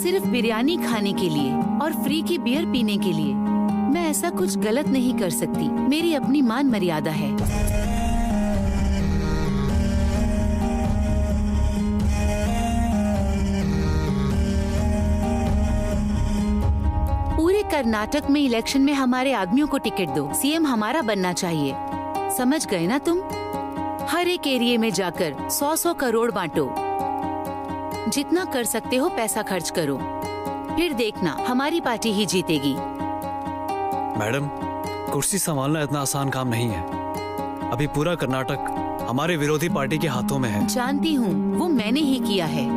सिर्फ बिरयानी खाने के लिए और फ्री की बियर पीने के लिए मैं ऐसा कुछ गलत नहीं कर सकती। मेरी अपनी मान मर्यादा है। पूरे कर्नाटक में इलेक्शन में हमारे आदमियों को टिकट दो। सीएम हमारा बनना चाहिए, समझ गए ना तुम? हर एक एरिया में जाकर 100-100 करोड़ बांटो। जितना कर सकते हो पैसा खर्च करो, फिर देखना हमारी पार्टी ही जीतेगी। मैडम, कुर्सी संभालना इतना आसान काम नहीं है। अभी पूरा कर्नाटक हमारे विरोधी पार्टी के हाथों में है। जानती हूँ, वो मैंने ही किया है,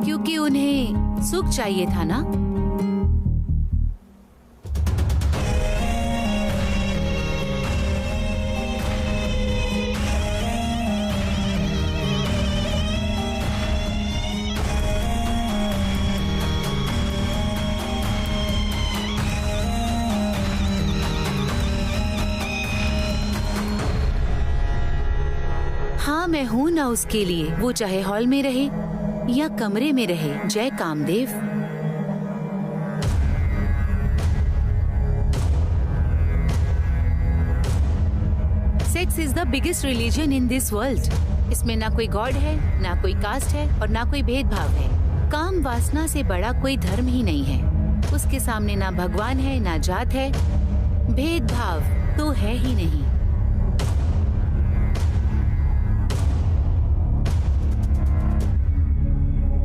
क्योंकि उन्हें सुख चाहिए था ना। हाँ, मैं हूँ ना उसके लिए, वो चाहे हॉल में रहे या कमरे में रहे। जय Kamdev. Sex is the biggest religion in this world. इसमें ना कोई गॉड है, ना कोई कास्ट है और ना कोई भेदभाव है। काम वासना से बड़ा कोई धर्म ही नहीं है। उसके सामने ना भगवान है, ना जात है, भेदभाव तो है ही नहीं।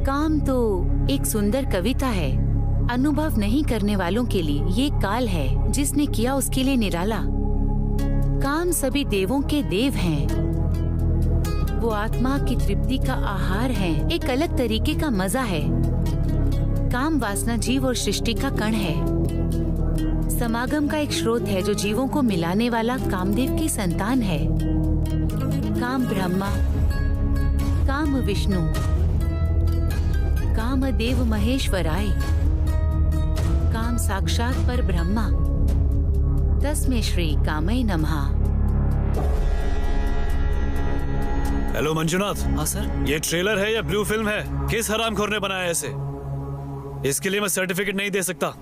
काम तो एक सुंदर कविता है। अनुभव नहीं करने वालों के लिए ये काल है, जिसने किया उसके लिए निराला। काम सभी देवों के देव हैं। वो आत्मा की तृप्ति का आहार है, एक अलग तरीके का मजा है। काम वासना जीव और सृष्टि का कण है, समागम का एक स्रोत है जो जीवों को मिलाने वाला कामदेव की संतान है। काम ब्रह्मा, काम विष्णु, कामदेव महेश्वराय, काम साक्षात पर ब्रह्मा, तस्मै श्री कामय नमः। हेलो मंजुनाथ। हाँ सर। ये ट्रेलर है या ब्लू फिल्म है? किस हरामखोर ने बनाया ऐसे? इसके लिए मैं सर्टिफिकेट नहीं दे सकता।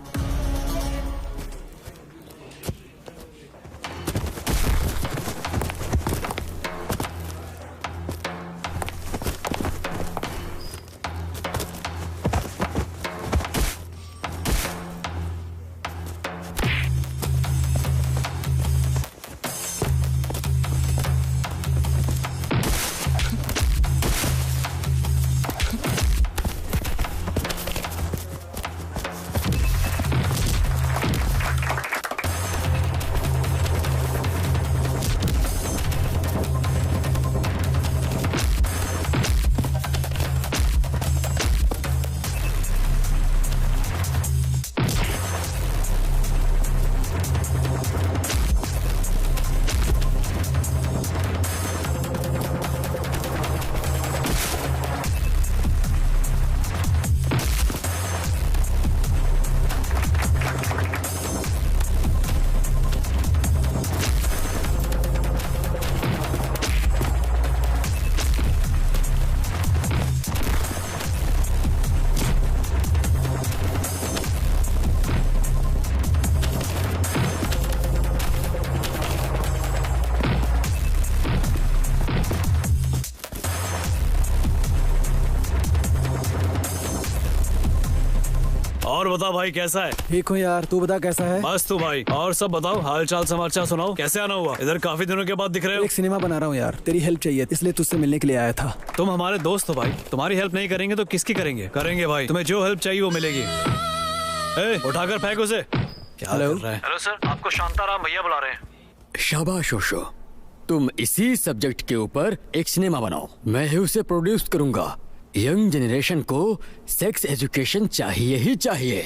और बता भाई, कैसा है? ठीक हूँ यार, तू बता कैसा है? बस तू भाई। और सब बताओ, हाल चाल समाचार सुनाओ। कैसे आना हुआ? इधर काफी दिनों के बाद दिख रहे हो। एक सिनेमा बना रहा हूँ यार, तेरी हेल्प चाहिए, इसलिए तुझसे मिलने के लिए आया था। तुम हमारे दोस्त हो भाई, तुम्हारी हेल्प नहीं करेंगे तो किसकी करेंगे? करेंगे भाई, तुम्हें जो हेल्प चाहिए वो मिलेगी। उठाकर फेंक उसे। क्या कर रहा है? हेलो सर, आपको शांताराम भैया बुला रहे हैं। शाबाश ओशो, तुम इसी सब्जेक्ट के ऊपर एक सिनेमा बनाओ, मैं ही उसे प्रोड्यूस करूंगा। यंग जनरेशन को सेक्स एजुकेशन चाहिए ही चाहिए।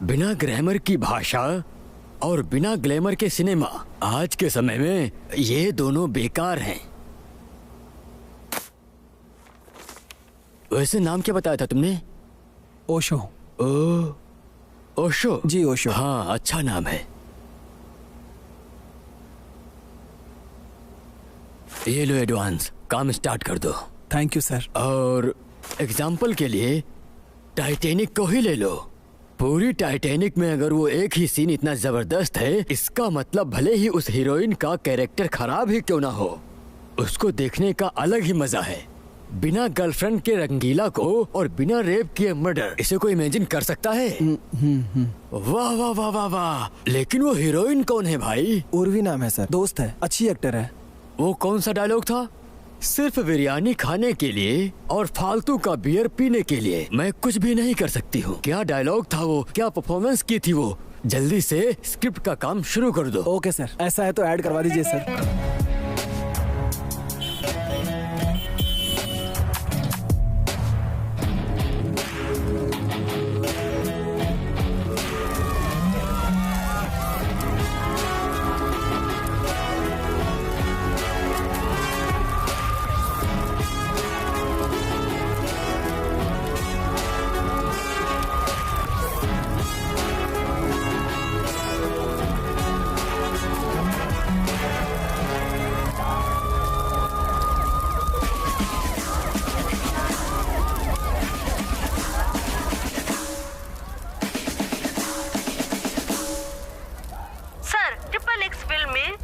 बिना ग्रामर की भाषा और बिना ग्लैमर के सिनेमा आज के समय में ये दोनों बेकार हैं। वैसे नाम क्या बताया था तुमने? ओशो। ओशो? जी ओशो। हाँ, अच्छा नाम है। ये लो एडवांस, काम स्टार्ट कर दो। Thank you sir. और एग्जाम्पल के लिए टाइटैनिक को ही ले लो। पूरी टाइटैनिक में अगर वो एक ही सीन इतना जबरदस्त है, इसका मतलब भले ही उस हीरोइन का कैरेक्टर खराब ही क्यों ना हो, उसको देखने का अलग ही मजा है। बिना गर्लफ्रेंड के रंगीला को और बिना रेप किए मर्डर, इसे कोई इमेजिन कर सकता है? वाह वाह वाह वाह वाह। लेकिन वो हीरोइन कौन है भाई? उर्वी नाम है सर, दोस्त है, अच्छी एक्टर है। वो कौन सा डायलॉग था? सिर्फ बिरयानी खाने के लिए और फालतू का बियर पीने के लिए मैं कुछ भी नहीं कर सकती हूँ। क्या डायलॉग था वो, क्या परफॉर्मेंस की थी वो। जल्दी से स्क्रिप्ट का काम शुरू कर दो। ओके सर, ऐसा है तो ऐड करवा दीजिए सर।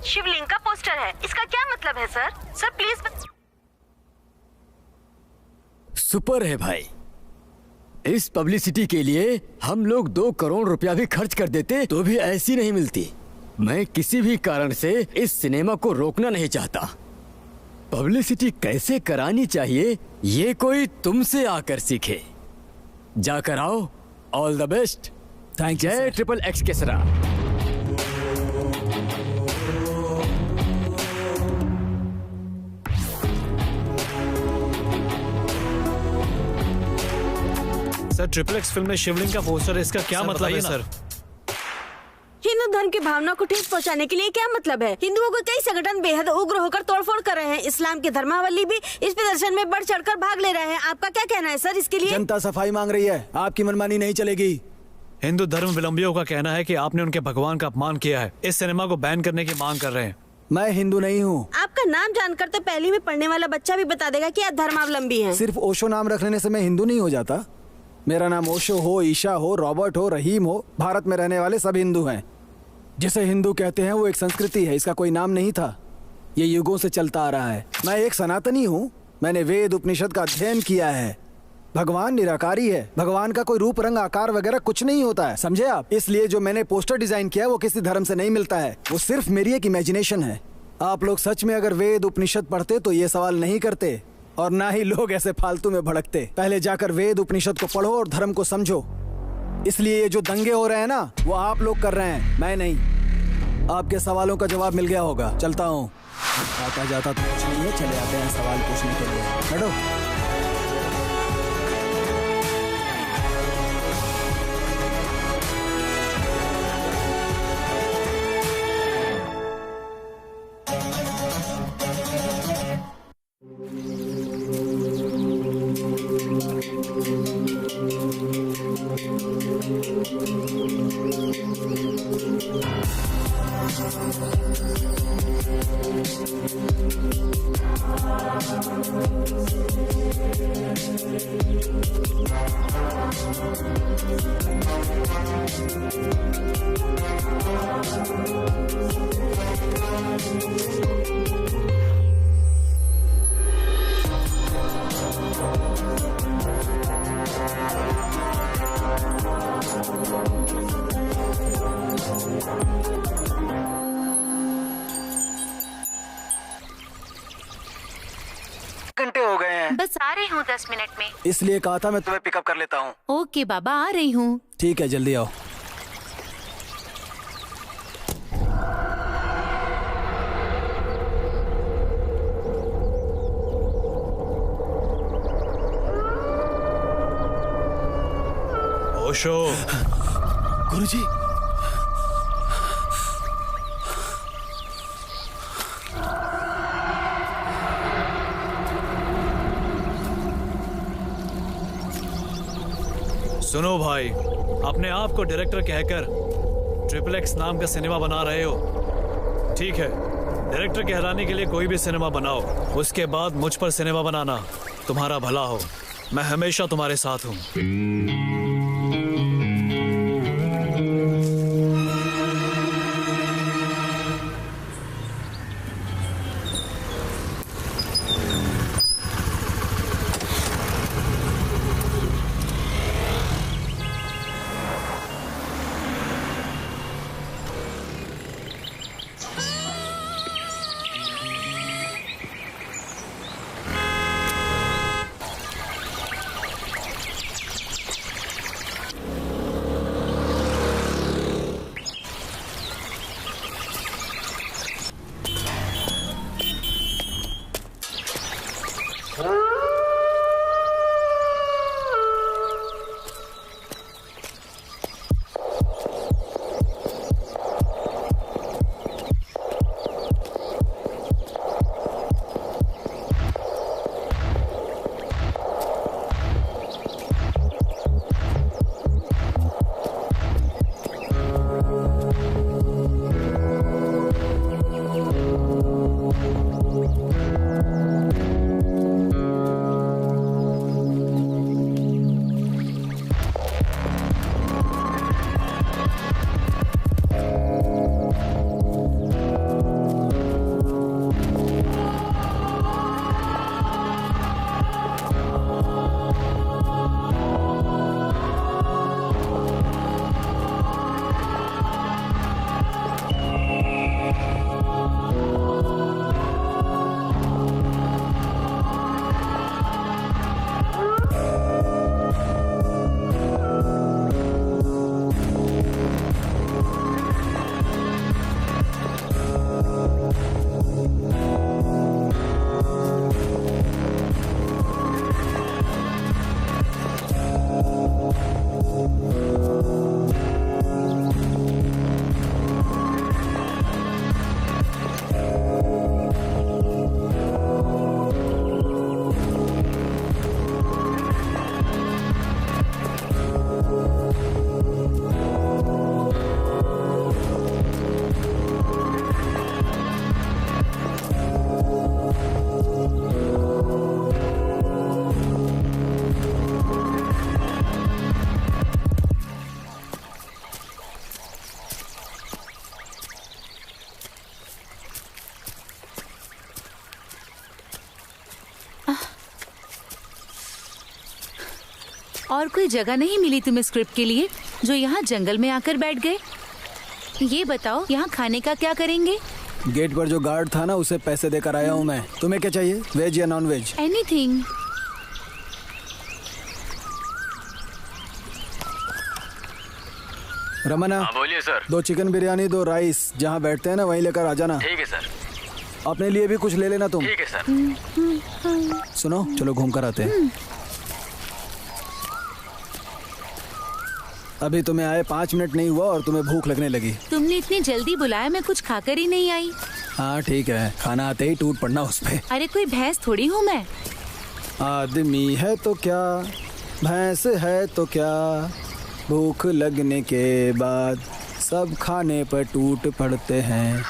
शिवलिंग का पोस्टर है, इसका क्या मतलब है सर? Sir please. सुपर है भाई। इस पब्लिसिटी के लिए हम लोग 2 करोड़ रुपया भी खर्च कर देते तो भी ऐसी नहीं मिलती। मैं किसी भी कारण से इस सिनेमा को रोकना नहीं चाहता। पब्लिसिटी कैसे करानी चाहिए ये कोई तुमसे आकर सीखे। जाकर आओ। All the best. Thank you. जय ट्रिपल एक्स केसरा। सर ट्रिपल एक्स फिल्म में शिवलिंग का पोस्टर है, इसका क्या मतलब है सर? हिंदू धर्म की भावना को ठेस पहुंचाने के लिए क्या मतलब है? हिंदुओं को कई संगठन बेहद उग्र होकर तोड़फोड़ कर रहे हैं। इस्लाम के धर्मावलंबी भी इस प्रदर्शन में बढ़ चढ़कर भाग ले रहे हैं। आपका क्या कहना है सर इसके लिए? जनता सफाई मांग रही है, आपकी मनमानी नहीं चलेगी। हिंदू धर्म विलंबियों का कहना है कि आपने उनके भगवान का अपमान किया है, इस सिनेमा को बैन करने की मांग कर रहे हैं। मैं हिंदू नहीं हूँ। आपका नाम जानकर तो पहली में पढ़ने वाला बच्चा भी बता देगा कि आप धर्मावलंबी हैं। सिर्फ ओशो नाम रख लेने से मैं हिंदू नहीं हो जाता। मेरा नाम ओशो हो, ईशा हो, रॉबर्ट हो, रहीम हो, भारत में रहने वाले सब हिंदू हैं। जिसे हिंदू कहते हैं वो एक संस्कृति है, इसका कोई नाम नहीं था। ये युगों से चलता आ रहा है। मैं एक सनातनी हूँ। मैंने वेद उपनिषद का अध्ययन किया है। भगवान निराकारी है। भगवान का कोई रूप रंग आकार वगैरह कुछ नहीं होता है, समझे आप? इसलिए जो मैंने पोस्टर डिजाइन किया वो किसी धर्म से नहीं मिलता है, वो सिर्फ मेरी एक इमेजिनेशन है। आप लोग सच में अगर वेद उपनिषद पढ़ते तो ये सवाल नहीं करते और ना ही लोग ऐसे फालतू में भड़कते। पहले जाकर वेद उपनिषद को पढ़ो और धर्म को समझो। इसलिए ये जो दंगे हो रहे हैं ना, वो आप लोग कर रहे हैं, मैं नहीं। आपके सवालों का जवाब मिल गया होगा। चलता हूँ। आता जाता तो कुछ नहीं है, चले आते हैं सवाल पूछने के लिए। बैठो। घंटे हो गए हैं। बस आ रही हूँ 10 मिनट में। इसलिए कहा था मैं तुम्हें पिकअप कर लेता हूँ। ओके बाबा, आ रही हूँ। ठीक है, जल्दी आओ। ओशो। गुरुजी। सुनो भाई, अपने आप को डायरेक्टर कहकर ट्रिपल एक्स नाम का सिनेमा बना रहे हो, ठीक है। डायरेक्टर कहलाने के लिए कोई भी सिनेमा बनाओ, उसके बाद मुझ पर सिनेमा बनाना, तुम्हारा भला हो। मैं हमेशा तुम्हारे साथ हूँ। और कोई जगह नहीं मिली तुम्हें स्क्रिप्ट के लिए जो यहाँ जंगल में आकर बैठ गए? ये बताओ यहाँ खाने का क्या करेंगे? गेट पर जो गार्ड था ना उसे पैसे देकर आया हूँ मैं। तुम्हें क्या चाहिए, वेज या नॉन वेज? एनीथिंग। रमना, बोलिए सर। 2 चिकन बिरयानी 2 राइस, जहाँ बैठते हैं ना वहीं लेकर आ जाना। ठीक है सर। अपने लिए भी कुछ ले लेना तुम। ठीक है सर। सुनो, चलो घूम कर आते हैं। अभी तुम्हें आए 5 मिनट नहीं हुआ और तुम्हें भूख लगने लगी। तुमने इतनी जल्दी बुलाया, मैं कुछ खाकर ही नहीं आई। हाँ ठीक है, खाना आते ही टूट पड़ना उस पे। अरे कोई भैंस थोड़ी हूँ मैं। आदमी है तो क्या, भैंस है तो क्या, भूख लगने के बाद सब खाने पर टूट पड़ते हैं।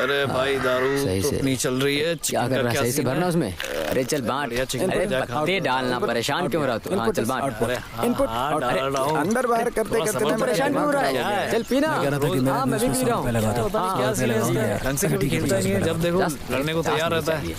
अरे भाई दारू तो इतनी चल रही है, क्या कर रहा है? सही से भरना उसमें। अरे चल बांट। अरे पत्ते डालना, परेशान क्यों रहा तू? हाँ चल बांट। इनपुट अंदर बाहर करते करते मैं परेशान क्यों रहा है? चल पीना। हाँ मैं भी पी रहा हूँ। ढंग से कभी खेलता नहीं है, जब देखो लड़ने को तैयार रहता है।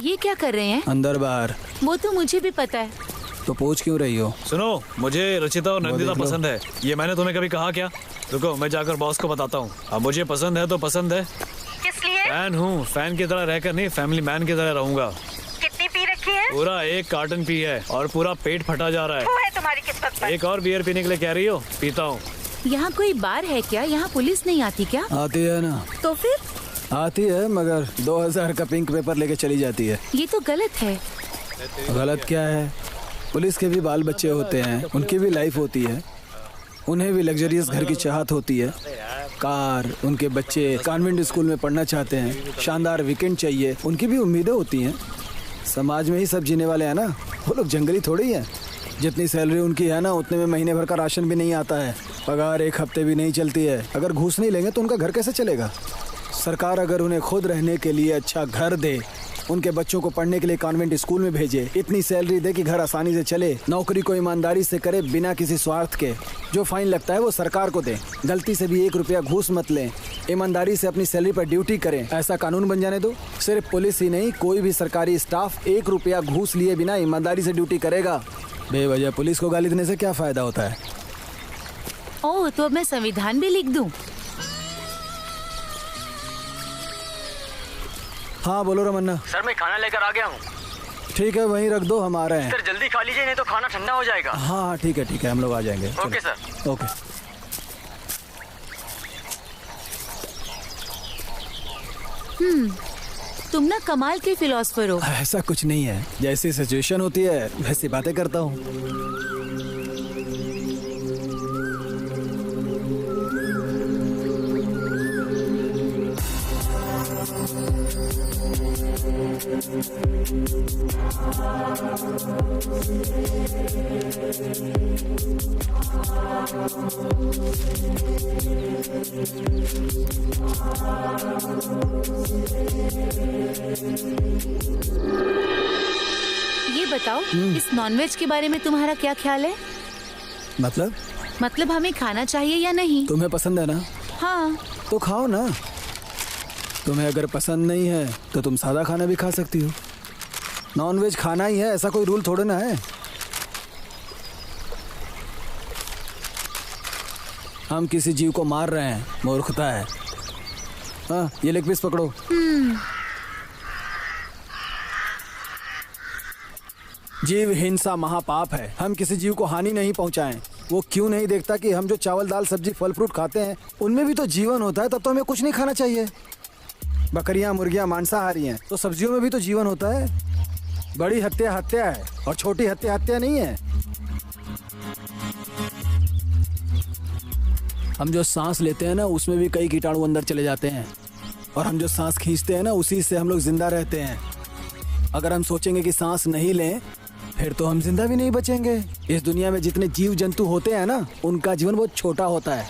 ये क्या कर रहे हैं? अंदर बाहर। वो तो मुझे भी पता है। तो पूछ क्यों रही हो? सुनो, मुझे रचिता और नंदिता पसंद है। ये मैंने तुम्हें कभी कहा क्या? रुको, मैं जाकर बॉस को बताता हूँ। अब मुझे पसंद है तो पसंद है। किस लिए? फैन हूँ, फैन की तरह रहकर नहीं, फैमिली मैन की तरह रहूंगा। कितनी पी रखी है? पूरा 1 कार्टन पी है और पूरा पेट फटा जा रहा वो है तुम्हारी किस्मत पर। एक और बियर पीने के लिए कह रही हो? पीता हूँ। यहाँ कोई बार है क्या? यहाँ पुलिस नहीं आती क्या? आती है ना। तो फिर? आती है, मगर 2000 का पिंक पेपर लेके चली जाती है। ये तो गलत है। गलत क्या है? पुलिस के भी बाल बच्चे होते हैं, उनकी भी लाइफ होती है, उन्हें भी लग्जरियस घर की चाहत होती है। कार, उनके बच्चे कॉन्वेंट स्कूल में पढ़ना चाहते हैं, शानदार वीकेंड चाहिए, उनकी भी उम्मीदें होती हैं। समाज में ही सब जीने वाले हैं ना, वो लोग जंगली थोड़ी हैं। जितनी सैलरी उनकी है ना, उतने में महीने भर का राशन भी नहीं आता है। पगार 1 हफ्ते भी नहीं चलती है। अगर घूस नहीं लेंगे तो उनका घर कैसे चलेगा? सरकार अगर उन्हें खुद रहने के लिए अच्छा घर दे, उनके बच्चों को पढ़ने के लिए कॉन्वेंट स्कूल में भेजे, इतनी सैलरी दे कि घर आसानी से चले, नौकरी को ईमानदारी से करे बिना किसी स्वार्थ के, जो फाइन लगता है वो सरकार को दे, गलती से भी 1 रुपया घूस मत लें, ईमानदारी से अपनी सैलरी पर ड्यूटी करें, ऐसा कानून बन जाने दो। सिर्फ पुलिस ही नहीं, कोई भी सरकारी स्टाफ 1 रुपया घूस लिए बिना ईमानदारी से ड्यूटी करेगा। बेवजह पुलिस को गाली देने से क्या फायदा होता है? ओह, तो अब मैं संविधान भी लिख दूं? हाँ बोलो रमन्ना। सर मैं खाना लेकर आ गया हूँ। ठीक है, वहीं रख दो, हम आ रहे हैं। सर जल्दी खा लीजिए नहीं तो खाना ठंडा हो जाएगा। हाँ ठीक है, हम लोग आ जाएंगे। Okay sir. ओके। तुम ना कमाल के फिलोसफर हो। ऐसा कुछ नहीं है, जैसी सिचुएशन होती है वैसी बातें करता हूँ। ये बताओ, इस नॉनवेज के बारे में तुम्हारा क्या ख्याल है? मतलब हमें खाना चाहिए या नहीं? तुम्हें पसंद है ना? हाँ। तो खाओ ना। तुम्हें अगर पसंद नहीं है तो तुम सादा खाना भी खा सकती हो। नॉनवेज खाना ही है, ऐसा कोई रूल थोड़े ना है। हम किसी जीव को मार रहे हैं, मूर्खता है। हाँ, ये लेग पीस पकड़ो। जीव हिंसा महापाप है। हम किसी जीव को हानि नहीं पहुंचाएं। वो क्यों नहीं देखता कि हम जो चावल दाल सब्जी फल फ्रूट खाते हैं उनमें भी तो जीवन होता है, तब तो हमें कुछ नहीं खाना चाहिए। बकरियां मुर्गियां मांसाहारी हैं, तो सब्जियों में भी तो जीवन होता है। बड़ी हत्या हत्या है और छोटी हत्या हत्या नहीं है। हम जो सांस लेते हैं ना, उसमें भी कई कीटाणु अंदर चले जाते हैं, और हम जो सांस खींचते हैं ना, उसी से हम लोग जिंदा रहते हैं। अगर हम सोचेंगे कि सांस नहीं लें, फिर तो हम जिंदा भी नहीं बचेंगे। इस दुनिया में जितने जीव जंतु होते हैं ना, उनका जीवन बहुत छोटा होता है।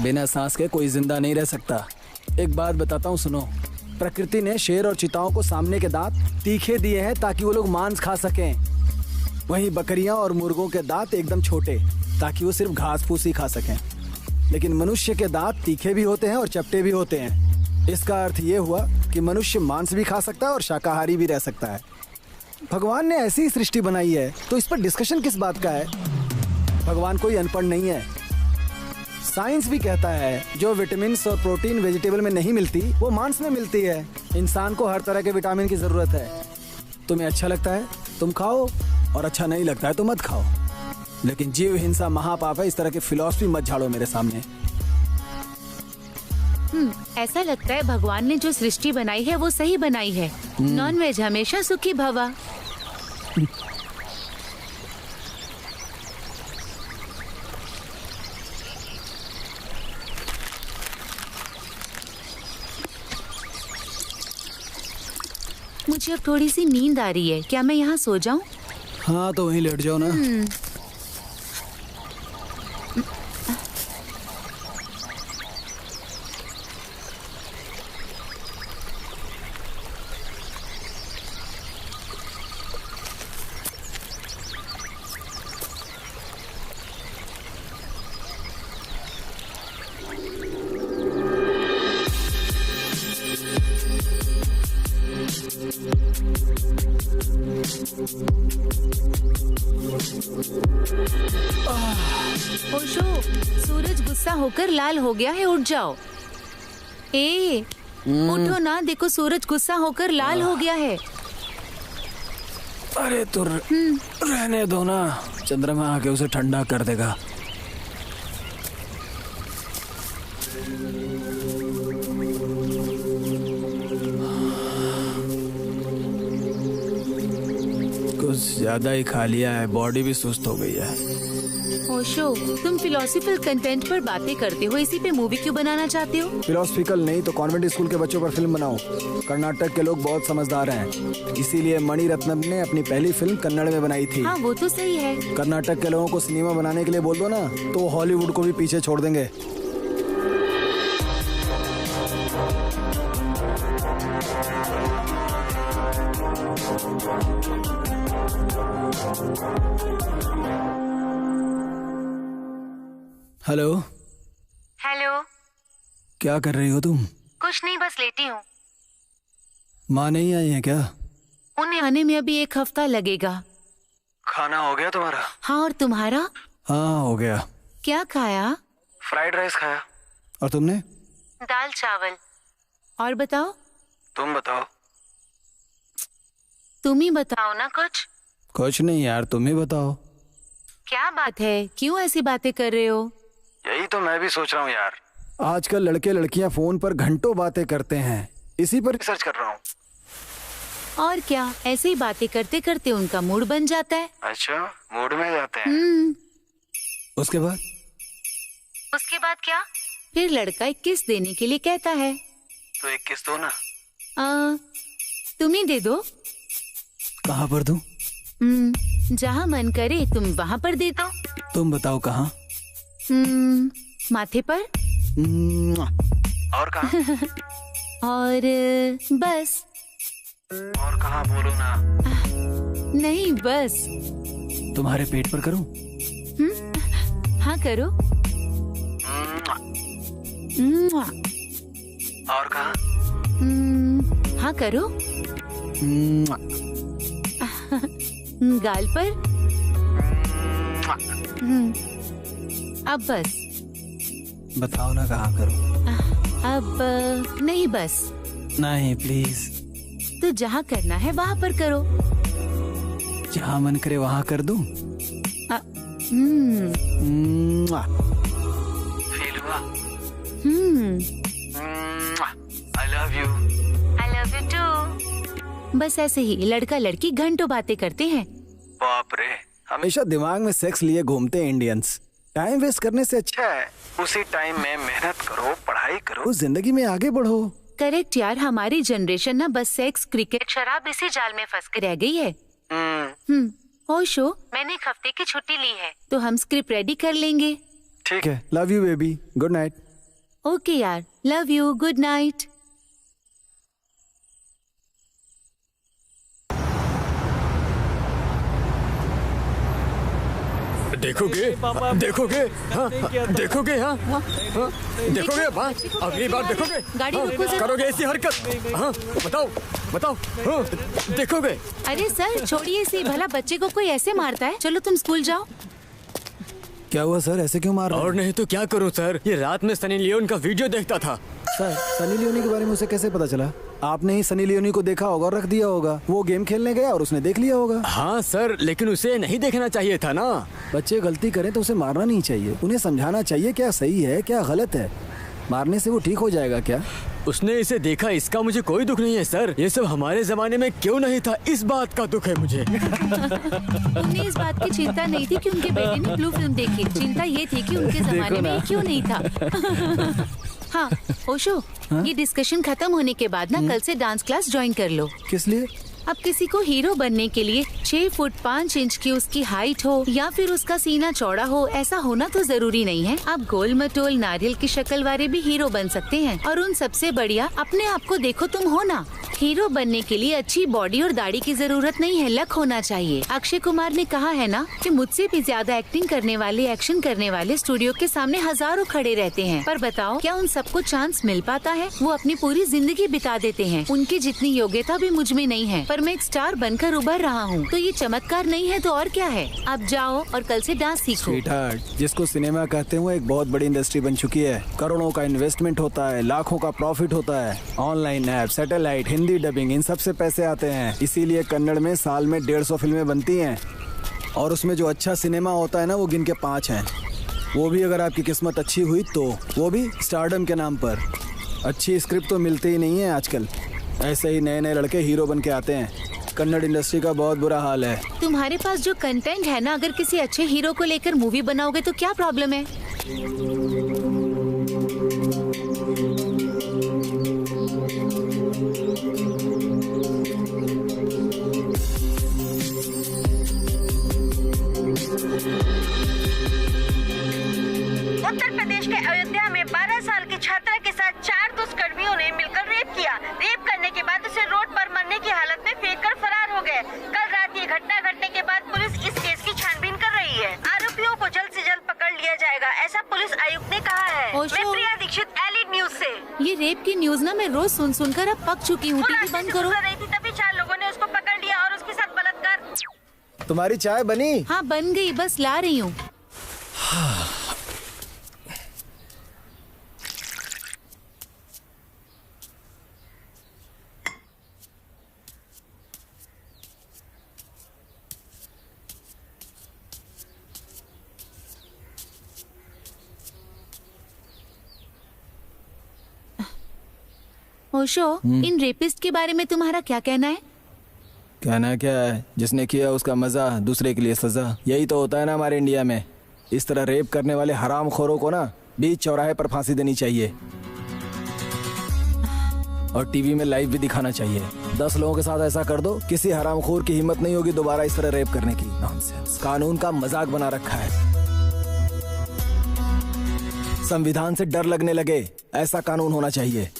बिना सांस के कोई जिंदा नहीं रह सकता। एक बात बताता हूँ, सुनो। प्रकृति ने शेर और चीताओं को सामने के दांत तीखे दिए हैं ताकि वो लोग मांस खा सकें। वहीं बकरियां और मुर्गों के दांत एकदम छोटे, ताकि वो सिर्फ घास फूस ही खा सकें। लेकिन मनुष्य के दांत तीखे भी होते हैं और चपटे भी होते हैं। इसका अर्थ ये हुआ कि मनुष्य मांस भी खा सकता है और शाकाहारी भी रह सकता है। भगवान ने ऐसी ही सृष्टि बनाई है, तो इस पर डिस्कशन किस बात का है? भगवान कोई अनपढ़ नहीं है। साइंस भी कहता है जो विटामिन और प्रोटीन वेजिटेबल में नहीं मिलती, वो मांस में मिलती है। इंसान को हर तरह के विटामिन की जरूरत है। तुम्हें अच्छा लगता है तुम खाओ, और अच्छा नहीं लगता है तो मत खाओ। लेकिन जीव हिंसा महापाप है। इस तरह की फिलॉसफी मत झाड़ो मेरे सामने। ऐसा लगता है भगवान ने जो सृष्टि बनाई है वो सही बनाई है। नॉनवेज हमेशा सुखी भवा। मुझे अब थोड़ी सी नींद आ रही है, क्या मैं यहाँ सो जाऊँ? हाँ तो वहीं लेट जाओ ना। ओशो, सूरज गुस्सा होकर लाल हो गया है, उठ जाओ। उठो ना, देखो सूरज गुस्सा होकर लाल हो गया है। अरे तो रहने दो ना, चंद्रमा आके उसे ठंडा कर देगा। कुछ ज्यादा ही खा लिया है, बॉडी भी सुस्त हो गई है। ओशो, तुम फिलोसफिकल कंटेंट पर बातें करते हो, इसी पे मूवी क्यों बनाना चाहते हो? फिलोसफिकल नहीं तो कॉन्वेंट स्कूल के बच्चों पर फिल्म बनाओ। कर्नाटक के लोग बहुत समझदार हैं, इसीलिए मणि रत्नम ने अपनी पहली फिल्म कन्नड़ में बनाई थी। हाँ वो तो सही है। कर्नाटक के लोगों को सिनेमा बनाने के लिए बोल दो ना, तो वो हॉलीवुड को भी पीछे छोड़ देंगे। हेलो। हेलो। क्या कर रही हो तुम? कुछ नहीं, बस लेटी हूँ। माँ नहीं आई है क्या? उन्हें आने में अभी 1 हफ्ता लगेगा। खाना हो गया तुम्हारा? हाँ, और तुम्हारा? हाँ हो गया। क्या खाया? फ्राइड राइस खाया। और तुमने? दाल चावल। और बताओ? तुम बताओ। तुम ही बताओ ना कुछ। कुछ नहीं यार, तुम ही बताओ। क्या बात है, क्यों ऐसी बातें कर रहे हो? यही तो मैं भी सोच रहा हूँ यार। आजकल लड़के लड़कियां फोन पर घंटों बातें करते हैं, इसी पर रिसर्च कर रहा हूँ। और क्या, ऐसे ही बातें करते करते उनका मूड बन जाता है। अच्छा, मूड में जाते हैं। उसके बाद? उसके बाद क्या? फिर लड़का 21 देने के लिए कहता है। तो 21 दो ना। तुम ही दे दो। कहाँ पर दूं? जहाँ मन करे तुम वहाँ पर दे दो। तुम बताओ कहाँ? माथे पर। और कहाँ? और बस। और कहाँ बोलो ना। नहीं बस। तुम्हारे पेट पर करूं? हाँ करो। और कहाँ? हाँ करो। गाल पर। अब बस। बताओ ना कहाँ करूं? अब नहीं बस। नहीं प्लीज। तो जहाँ करना है वहाँ पर करो। जहाँ मन करे वहाँ कर दूं? फील हुआ? I love you. I love you too. बस ऐसे ही लड़का लड़की घंटों बातें करते हैं। बाप रे, हमेशा दिमाग में सेक्स लिए घूमते हैं इंडियंस। टाइम वेस्ट करने से अच्छा है उसी टाइम में मेहनत करो, पढ़ाई करो, जिंदगी में आगे बढ़ो। करेक्ट यार, हमारी जनरेशन ना बस सेक्स, क्रिकेट, शराब इसी जाल में फंस कर रह गई है। ओशो, मैंने 1 हफ्ते की छुट्टी ली है, तो हम स्क्रिप्ट रेडी कर लेंगे। ठीक है, love you baby, good night. Okay यार, लव यू, गुड नाइट। देखोगे? देखोगे? हाँ, देखोगे? हाँ, देखोगे? हाँ, अगली बार देखोगे? गाड़ी रोको सर। करोगे ऐसी हरकत? हाँ, बताओ, बताओ। हाँ, देखोगे? अरे सर छोड़िए इसे, भला बच्चे को कोई ऐसे मारता है? चलो तुम स्कूल जाओ। क्या हुआ सर, ऐसे क्यों मार रहे हैं? और नहीं तो क्या करूं सर, ये रात में सनी लियोन का वीडियो देखता था। सर, सनी लियोनी के बारे में उसे कैसे पता चला? आपने ही सनी लियोनी को देखा होगा और रख दिया होगा। वो गेम खेलने गया और उसने देख लिया होगा। हाँ सर, लेकिन उसे नहीं देखना चाहिए था ना। बच्चे गलती करें तो उसे मारना नहीं चाहिए, उन्हें समझाना चाहिए क्या सही है क्या गलत है। मारने से वो ठीक हो जाएगा क्या? उसने इसे देखा, इसका मुझे कोई दुख नहीं है सर। ये सब हमारे जमाने में क्यों नहीं था, इस बात का दुख है मुझे। उन्हें इस बात की चिंता नहीं थी कि उनके बेटे ने ब्लू फिल्म देखी, चिंता ये थी कि उनके जमाने में क्यों नहीं था। हाँ ओशो, ये डिस्कशन खत्म होने के बाद ना कल से डांस क्लास ज्वाइन कर लो। किस लिए? अब किसी को हीरो बनने के लिए 6 फुट 5 इंच की उसकी हाइट हो या फिर उसका सीना चौड़ा हो, ऐसा होना तो जरूरी नहीं है। आप गोल मटोल नारियल की शक्ल वाले भी हीरो बन सकते हैं। और उन सबसे बढ़िया अपने आप को देखो तुम हो ना। हीरो बनने के लिए अच्छी बॉडी और दाढ़ी की जरूरत नहीं है, लक होना चाहिए। अक्षय कुमार ने कहा है ना कि मुझसे भी ज्यादा एक्टिंग करने वाले, एक्शन करने वाले स्टूडियो के सामने हजारों खड़े रहते हैं, पर बताओ क्या उन सबको चांस मिल पाता है? वो अपनी पूरी जिंदगी बिता देते हैं। उनकी जितनी योग्यता भी मुझ में नहीं है, पर मैं एक स्टार बनकर उभर रहा हूँ। तो ये चमत्कार नहीं है तो और क्या है? आप जाओ और कल से डांस सीखो। स्वीटहार्ट, जिसको सिनेमा कहते हैं वो एक बहुत बड़ी इंडस्ट्री बन चुकी है। करोड़ों का इन्वेस्टमेंट होता है, लाखों का प्रॉफिट होता है। Online app, satellite, Hindi dubbing, इन सब से पैसे आते हैं। इसीलिए कन्नड़ में साल में 150 फिल्में बनती हैं। और उसमें जो अच्छा सिनेमा होता है ना, वो गिन के 5 हैं। वो भी अगर आपकी किस्मत अच्छी हुई तो, वो भी स्टारडम के नाम पर। अच्छी स्क्रिप्ट तो मिलती ही नहीं है आजकल। ऐसे ही नए नए लड़के हीरो बन के आते हैं। कन्नड़ इंडस्ट्री का बहुत बुरा हाल है। तुम्हारे पास जो कंटेंट है ना, अगर किसी अच्छे हीरो को लेकर मूवी बनाओगे तो क्या प्रॉब्लम है? उत्तर प्रदेश के अयोध्या में 12 साल की छात्रा के साथ 4 दुष्कर्मियों ने मिलकर रेप किया। रेप करने के बाद उसे रोड पर मरने की हालत में फेंककर फरार हो गए। कल रात ये घटना घटने के बाद police Neha Dikshit, elite news से। ये रेप की न्यूज ना मैं रोज सुन सुनकर अब पक चुकी हूँ। टीवी बंद करो। रही थी तभी 4 लोगों ने उसको पकड़ लिया और उसके साथ बलात्कार। तुम्हारी चाय बनी? हाँ बन गई, बस ला रही हूँ। ओशो, इन रेपिस्ट के बारे में तुम्हारा क्या कहना है? कहना क्या है, जिसने किया उसका मजा, दूसरे के लिए सजा। यही तो होता है ना हमारे इंडिया में। इस तरह रेप करने वाले हरामखोरों को ना बीच चौराहे पर फांसी देनी चाहिए और टीवी में लाइव भी दिखाना चाहिए। 10 लोगों के साथ ऐसा कर दो, किसी हरामखोर की हिम्मत नहीं होगी दोबारा इस तरह रेप करने की। नॉनसेंस। कानून का मजाक बना रखा है। संविधान से डर लगने लगे, ऐसा कानून होना चाहिए।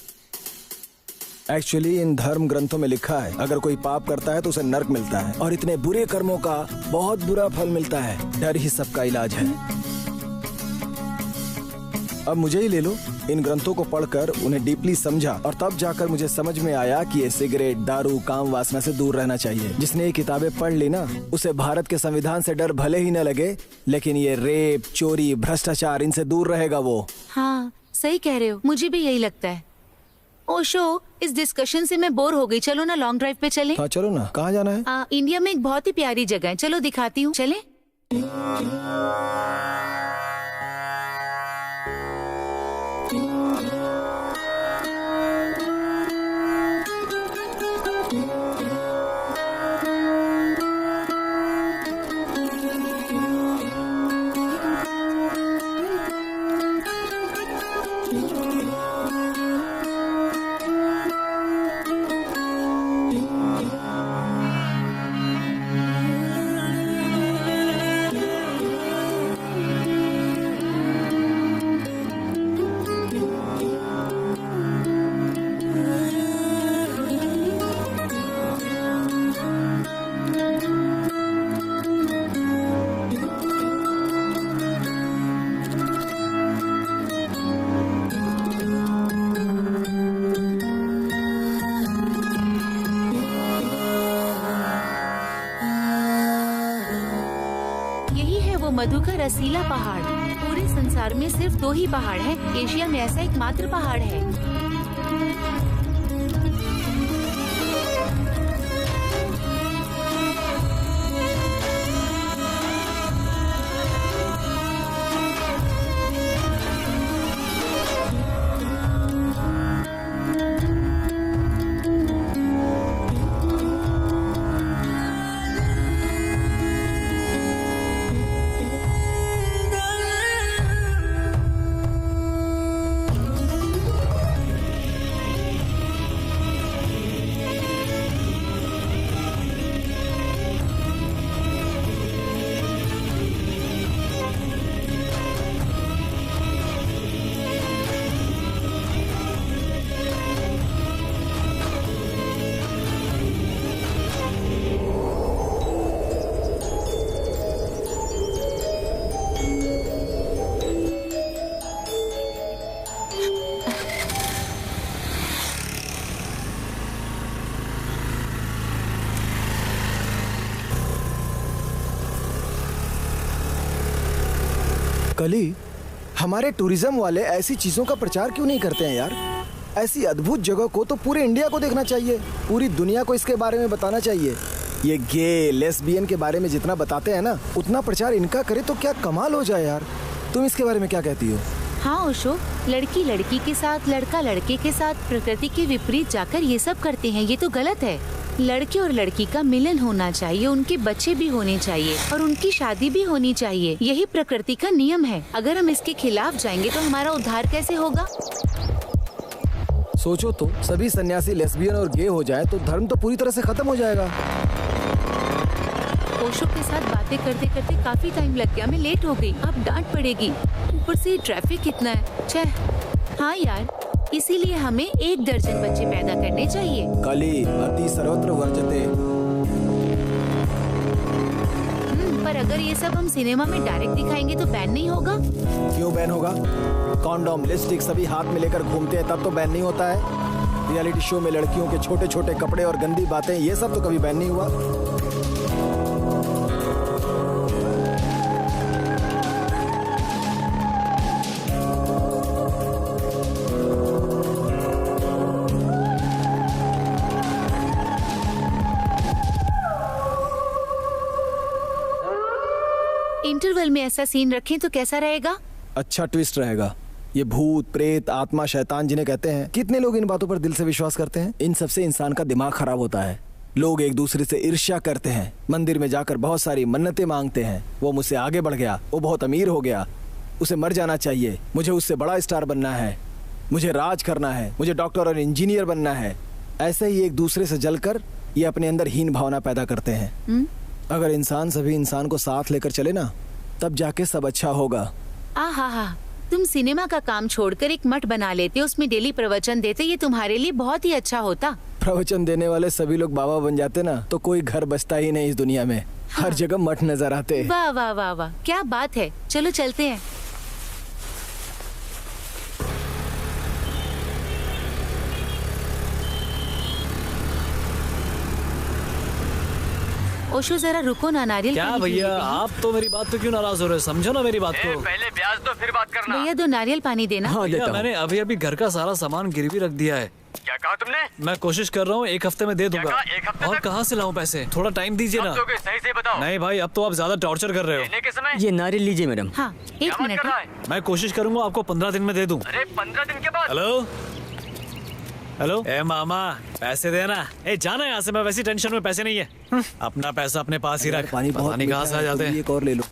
एक्चुअली इन धर्म ग्रंथों में लिखा है, अगर कोई पाप करता है तो उसे नर्क मिलता है और इतने बुरे कर्मों का बहुत बुरा फल मिलता है। डर ही सबका इलाज है। अब मुझे ही ले लो। इन ग्रंथों को पढ़कर उन्हें डीपली समझा और तब जाकर मुझे समझ में आया कि ये सिगरेट, दारू, काम वासना से दूर रहना चाहिए। जिसने ये किताबें पढ़ ली ना, उसे भारत के संविधान से डर भले ही न लगे, लेकिन ये रेप, चोरी, भ्रष्टाचार, इनसे दूर रहेगा वो। हाँ सही कह रहे हो, मुझे भी यही लगता है। ओशो, इस डिस्कशन से मैं बोर हो गई। चलो ना लॉन्ग ड्राइव पे चलें। हाँ चलो ना। कहाँ जाना है? इंडिया में एक बहुत ही प्यारी जगह है, चलो दिखाती हूँ। चलें? मधु का रसीला पहाड़। पूरे संसार में सिर्फ 2 ही पहाड़ हैं। एशिया में ऐसा एकमात्र पहाड़ है। कली, हमारे टूरिज्म वाले ऐसी चीजों का प्रचार क्यों नहीं करते हैं यार? ऐसी अद्भुत जगह को तो पूरे इंडिया को देखना चाहिए, पूरी दुनिया को इसके बारे में बताना चाहिए। ये गे, लेस्बियन के बारे में जितना बताते हैं ना, उतना प्रचार इनका करे तो क्या कमाल हो जाए यार। तुम इसके बारे में क्या कहती हो? हाँ ओशो, लड़की लड़की के साथ, लड़का लड़के के साथ प्रकृति के विपरीत जाकर ये सब करते हैं, ये तो गलत है। लड़के और लड़की का मिलन होना चाहिए, उनके बच्चे भी होने चाहिए और उनकी शादी भी होनी चाहिए। यही प्रकृति का नियम है। अगर हम इसके खिलाफ जाएंगे तो हमारा उद्धार कैसे होगा? सोचो तो, सभी सन्यासी लेस्बियन और गे हो जाए तो धर्म तो पूरी तरह से खत्म हो जाएगा। ओशो के साथ बातें करते करते काफी टाइम लग गया, मैं लेट हो गई। अब डांट पड़ेगी, ऊपर से ट्रैफिक कितना है। छह। हाँ यार, इसीलिए हमें 1 दर्जन बच्चे पैदा करने चाहिए। कली अति सर्वत्र वर्जते। पर अगर ये सब हम सिनेमा में डायरेक्ट दिखाएंगे तो बैन नहीं होगा? क्यों बैन होगा? कॉन्डोम, लिपस्टिक सभी हाथ में लेकर घूमते हैं तब तो बैन नहीं होता है। रियलिटी शो में लड़कियों के छोटे छोटे कपड़े और गंदी बातें, ये सब तो कभी बैन नहीं हुआ। इंटरवल में ऐसा सीन रखें तो कैसा रहेगा? अच्छा ट्विस्ट रहेगा। ये भूत, प्रेत, आत्मा, शैतान जिन्हें कहते हैं, कितने लोग इन बातों पर दिल से विश्वास करते हैं? इन सबसे इंसान का दिमाग खराब होता है। लोग एक दूसरे से ईर्ष्या करते हैं, मंदिर में जाकर बहुत सारी मन्नतें मांगते हैं। वो मुझसे आगे बढ़ गया, वो बहुत अमीर हो गया, उसे मर जाना चाहिए, मुझे उससे बड़ा स्टार बनना है, मुझे राज करना है, मुझे डॉक्टर और इंजीनियर बनना है। ऐसे ही एक दूसरे से जलकर ये अपने अंदर हीन भावना पैदा करते हैं। अगर इंसान सभी इंसान को साथ लेकर चले ना, तब जाके सब अच्छा होगा। आहा, तुम सिनेमा का काम छोड़कर एक मठ बना लेते, उसमें डेली प्रवचन देते, ये तुम्हारे लिए बहुत ही अच्छा होता। प्रवचन देने वाले सभी लोग बाबा बन जाते ना, तो कोई घर बचता ही नहीं इस दुनिया में। हर जगह मठ नजर आते। वाह वाह वाह वाह, क्या बात है। चलो चलते हैं। ओशो जरा रुको ना, नारियल क्या पानी भैया, पीने आप तो मेरी बात तो क्यों नाराज हो रहे हो? समझो ना मेरी बात को। पहले ब्याज दो फिर बात करना। भैया 2 नारियल पानी देना। हाँ भैया देता हूँ। मैंने अभी अभी घर का सारा सामान गिरवी रख दिया है। क्या कहा तुमने? मैं कोशिश कर रहा हूँ 1 हफ्ते में दे दूंगा। कहा, 1 हफ्ते और तक? कहाँ से लाऊं पैसे? थोड़ा टाइम दीजिए ना। अब दोगे, सही से बताओ। नहीं भाई, अब तो आप ज्यादा टॉर्चर कर रहे हो। लेने के समय ये नारियल लीजिए मैडम। हाँ, क्या 1 बात मिनट। कर रहा है? मैं कोशिश करूंगा आपको 15 दिन में दे दूं। अरे 15 दिन के बाद? हेलो हेलो, ए मामा पैसे देना। ए जाना यहाँ से, मैं वैसी टेंशन में, पैसे नहीं है। अपना पैसा अपने पास ही रख, पानी पता बहुत नहीं कहाँ से आ जाते हैं। एक और ले लो।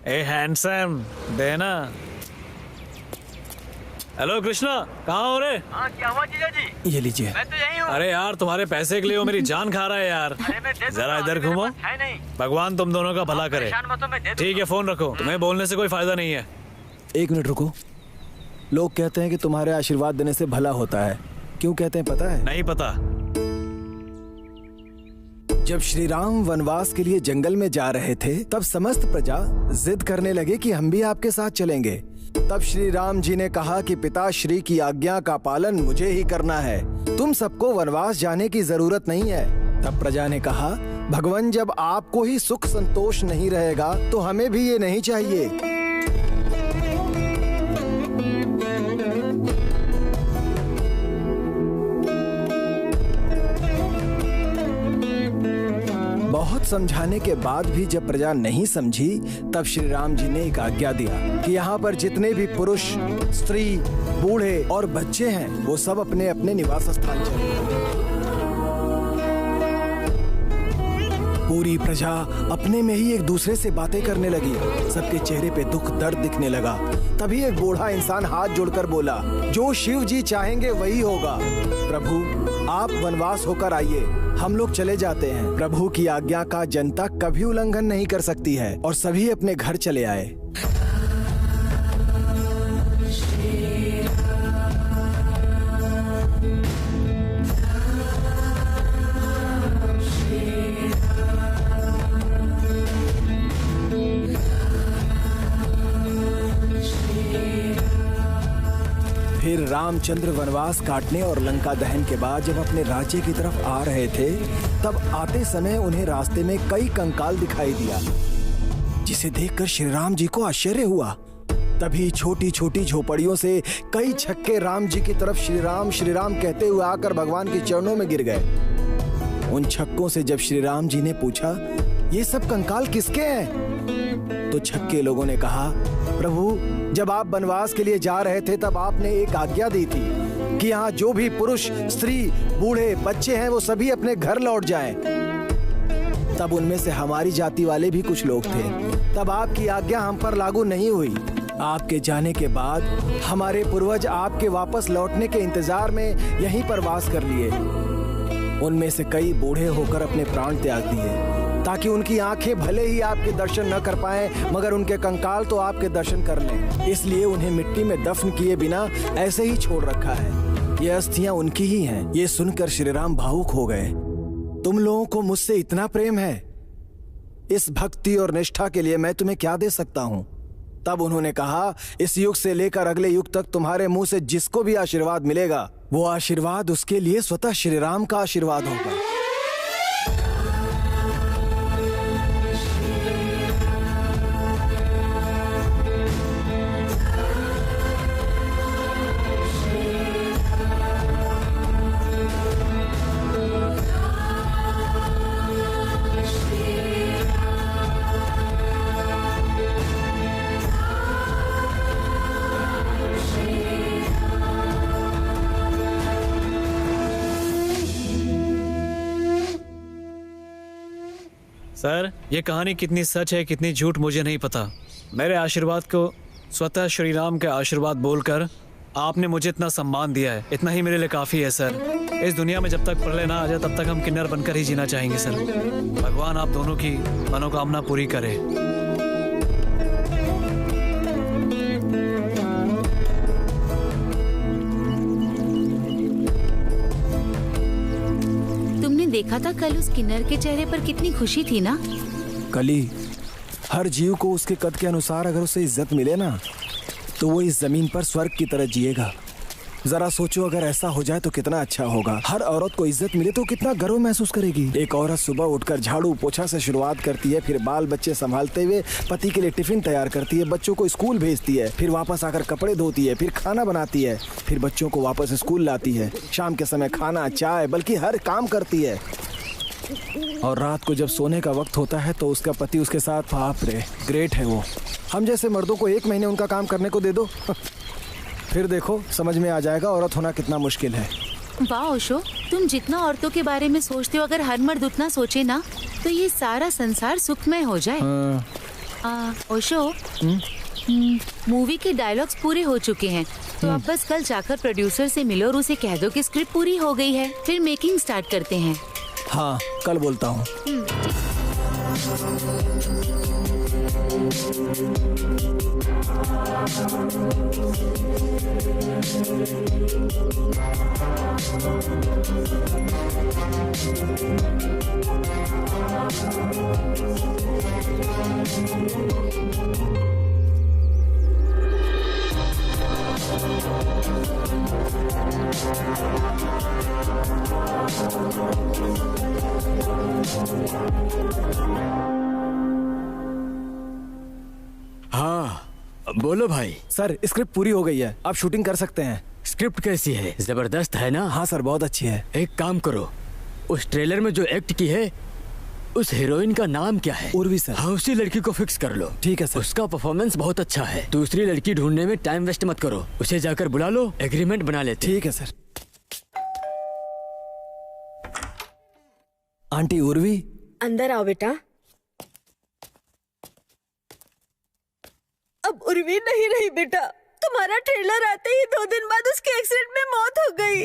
ए हैंडसम, देना। हेलो कृष्णा, कहाँ हो रे? हाँ, क्या हुआ जीजा जी? ये लीजिए। मैं तो यही हूँ। अरे यार, तुम्हारे पैसे के लिए वो मेरी जान खा रहा है यार। अरे मैं दे दूंगा, जरा इधर अभी मेरे घूमो। पास है नहीं। भगवान तुम दोनों का भला करे। परेशान मत हो, मैं दे ठीक है, दूंगा। फोन रखो। तुम्हें बोलने से कोई फायदा नहीं है। 1 मिनट रुको। लोग कहते हैं कि तुम्हारे आशीर्वाद देने से भला होता है। क्यों कहते हैं पता है? नहीं पता। जब श्री राम वनवास के लिए जंगल में जा रहे थे, तब समस्त प्रजा जिद करने लगे कि हम भी आपके साथ चलेंगे। तब श्री राम जी ने कहा कि पिताश्री की आज्ञा का पालन मुझे ही करना है, तुम सबको वनवास जाने की जरूरत नहीं है। तब प्रजा ने कहा, भगवान जब आपको ही सुख संतोष नहीं रहेगा तो हमें भी ये नहीं चाहिए। बहुत समझाने के बाद भी जब प्रजा नहीं समझी, तब श्री राम जी ने एक आज्ञा दिया कि यहाँ पर जितने भी पुरुष, स्त्री, बूढ़े और बच्चे हैं, वो सब अपने अपने निवास स्थान चले। पूरी प्रजा अपने में ही एक दूसरे से बातें करने लगी। सबके चेहरे पे दुख दर्द दिखने लगा। तभी एक बूढ़ा इंसान हाथ जोड़कर बोला, जो शिव जी चाहेंगे वही होगा। प्रभु आप वनवास होकर आइए, हम लोग चले जाते हैं। प्रभु की आज्ञा का जनता कभी उल्लंघन नहीं कर सकती है। और सभी अपने घर चले आए। फिर रामचंद्र वनवास काटने और लंका दहन के बाद जब अपने राज्य की तरफ आ रहे थे, तब आते समय उन्हें रास्ते में कई कंकाल दिखाई दिया, जिसे देखकर श्री राम जी को आश्चर्य हुआ। तभी छोटी छोटी झोपड़ियों से कई छक्के राम जी की तरफ श्री राम कहते हुए आकर भगवान के चरणों में गिर गए। उन छक्कों से जब श्री राम जी ने पूछा, ये सब कंकाल किसके हैं? तो छक्के लोगों ने कहा, प्रभु जब आप वनवास के लिए जा रहे थे तब आपने एक आज्ञा दी थी कि यहाँ जो भी पुरुष, स्त्री, बूढ़े, बच्चे हैं वो सभी अपने घर लौट जाएं। तब उनमें से हमारी जाति वाले भी कुछ लोग थे। तब आपकी आज्ञा हम पर लागू नहीं हुई। आपके जाने के बाद हमारे पूर्वज आपके वापस लौटने के इंतजार में यहीं पर वास कर लिए। उनमें से कई बूढ़े होकर अपने प्राण त्याग दिए ताकि उनकी आंखें भले ही आपके दर्शन न कर पाएं, मगर उनके कंकाल तो आपके दर्शन कर लें। इसलिए उन्हें मिट्टी में दफन किए बिना ऐसे ही छोड़ रखा है। ये अस्थियां उनकी ही हैं। ये सुनकर श्री राम भावुक हो गए। तुम लोगों को मुझसे इतना प्रेम है, इस भक्ति और निष्ठा के लिए मैं तुम्हें क्या दे सकता हूँ? तब उन्होंने कहा, इस युग से लेकर अगले युग तक तुम्हारे मुंह से जिसको भी आशीर्वाद मिलेगा, वो आशीर्वाद उसके लिए स्वतः श्री राम का आशीर्वाद होगा। सर, ये कहानी कितनी सच है कितनी झूठ मुझे नहीं पता। मेरे आशीर्वाद को स्वतः श्री राम के आशीर्वाद बोलकर आपने मुझे इतना सम्मान दिया है, इतना ही मेरे लिए काफ़ी है सर। इस दुनिया में जब तक प्रलय ना आ जाए तब तक हम किन्नर बनकर ही जीना चाहेंगे सर। भगवान आप दोनों की मनोकामना पूरी करे। तुमने देखा था कल उस किन्नर के चेहरे पर कितनी खुशी थी ना? कली, हर जीव को उसके कद के अनुसार अगर उसे इज्जत मिले ना, तो वो इस जमीन पर स्वर्ग की तरह जिएगा। जरा सोचो, अगर ऐसा हो जाए तो कितना अच्छा होगा। हर औरत को इज्जत मिले तो कितना गर्व महसूस करेगी। एक औरत सुबह उठकर झाड़ू पोछा से शुरुआत करती है, फिर बाल बच्चे संभालते हुए पति के लिए टिफिन तैयार करती है, बच्चों को स्कूल भेजती है, फिर वापस आकर कपड़े धोती है, फिर खाना बनाती है, फिर बच्चों को वापस स्कूल लाती है, शाम के समय खाना चाय बल्कि हर काम करती है। और रात को जब सोने का वक्त होता है तो उसका पति उसके साथ, बाप रे, ग्रेट है वो। हम जैसे मर्दों को 1 महीने उनका काम करने को दे दो फिर देखो समझ में आ जाएगा औरत होना कितना मुश्किल है। वाह ओशो, तुम जितना औरतों के बारे में सोचते हो, अगर हर मर्द उतना सोचे ना तो ये सारा संसार सुखमय हो जाए। ओशो, मूवी के डायलॉग्स पूरे हो चुके हैं, तो अब बस कल जाकर प्रोड्यूसर से मिलो और उसे कह दो कि स्क्रिप्ट पूरी हो गई है, फिर मेकिंग स्टार्ट करते हैं। हाँ, कल बोलता हूँ। हाँ, बोलो भाई। सर, स्क्रिप्ट पूरी हो गई है, आप शूटिंग कर सकते हैं। स्क्रिप्ट कैसी है? जबरदस्त है ना? हाँ सर, बहुत अच्छी है। एक काम करो, उस ट्रेलर में जो एक्ट की है उस हीरोइन का नाम क्या है? उर्वी सर। हाँ, उसी लड़की को फिक्स कर लो। ठीक है सर। उसका परफॉर्मेंस बहुत अच्छा है। दूसरी लड़की ढूंढने में टाइम वेस्ट मत करो, उसे जाकर बुला लो, एग्रीमेंट बना लेते। ठीक है सर। आंटी उर्वी, अंदर आओ बेटा। अब उर्वी नहीं रही बेटा, तुम्हारा ट्रेलर आते ही 2 दिन बाद उसके एक्सीडेंट में मौत हो गई।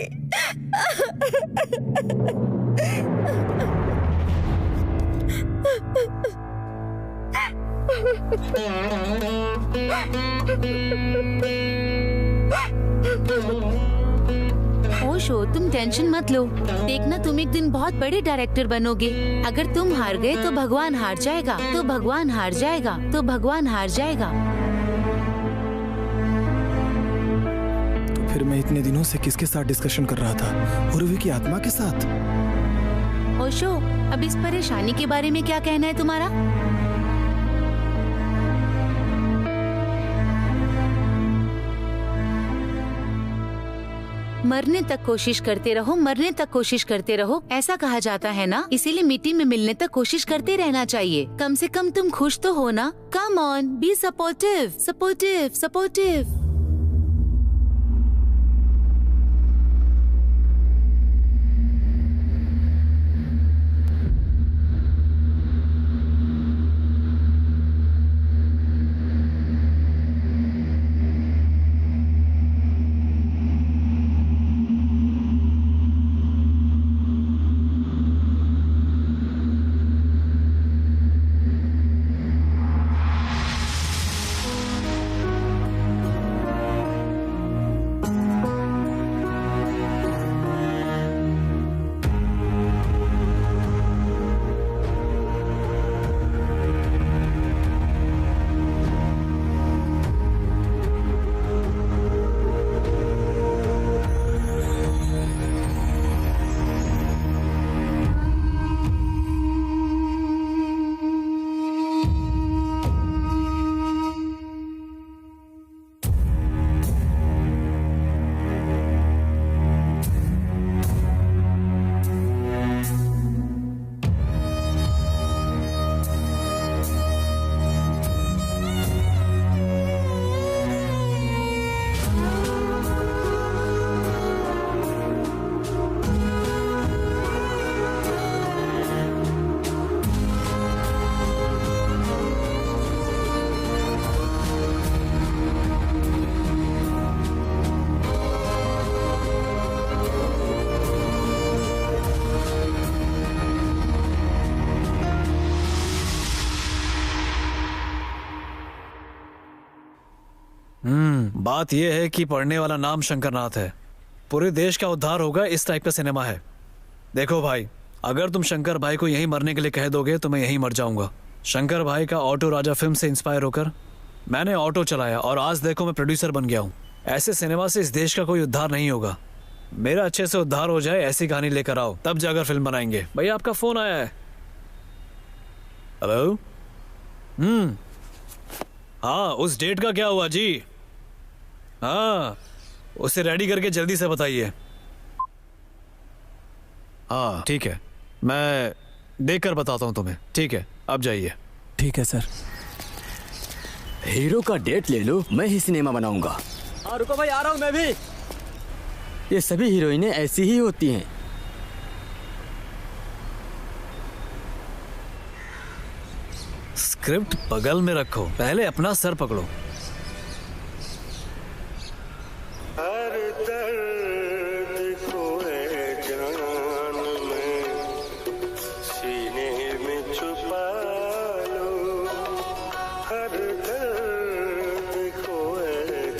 ओशो, तुम टेंशन मत लो, देखना तुम एक दिन बहुत बड़े डायरेक्टर बनोगे। अगर तुम हार गए तो भगवान हार जाएगा, तो भगवान हार जाएगा, तो भगवान हार जाएगा। फिर मैं इतने दिनों से किसके साथ डिस्कशन कर रहा था? उर्वी की आत्मा के साथ। ओशो, अब इस परेशानी के बारे में क्या कहना है तुम्हारा? मरने तक कोशिश करते रहो, मरने तक कोशिश करते रहो, ऐसा कहा जाता है ना, इसीलिए मिट्टी में मिलने तक कोशिश करते रहना चाहिए। कम से कम तुम खुश तो हो ना। Come on, be supportive, supportive, supportive. बात यह है कि पढ़ने वाला नाम शंकरनाथ है। पूरे देश का उद्धार होगा, इस टाइप का सिनेमा है। देखो भाई, अगर तुम शंकर भाई को यहीं मरने के लिए कह दोगे तो मैं यहीं मर जाऊंगा। शंकर भाई का ऑटो राजा फिल्म से इंस्पायर होकर मैंने ऑटो चलाया और आज देखो मैं प्रोड्यूसर बन गया हूँ। ऐसे सिनेमा से इस देश का कोई उद्धार नहीं होगा। मेरा अच्छे से उद्धार हो जाए ऐसी कहानी लेकर आओ, तब जाकर फिल्म बनाएंगे। भैया आपका फोन आया है। हेलो। हाँ, उस डेट का क्या हुआ जी? हाँ, उसे रेडी करके जल्दी से बताइए। हाँ ठीक है, मैं देखकर बताता हूँ तुम्हें। ठीक है, अब जाइए। ठीक है सर। हीरो का डेट ले लो, मैं ही सिनेमा बनाऊंगा। हाँ रुको भाई, आ रहा हूँ मैं भी। ये सभी हीरोइनें ऐसी ही होती हैं। स्क्रिप्ट बगल में रखो, पहले अपना सर पकड़ो। हर दर्द खोए जान में सीने में छुपा लो। हर दर्द खोए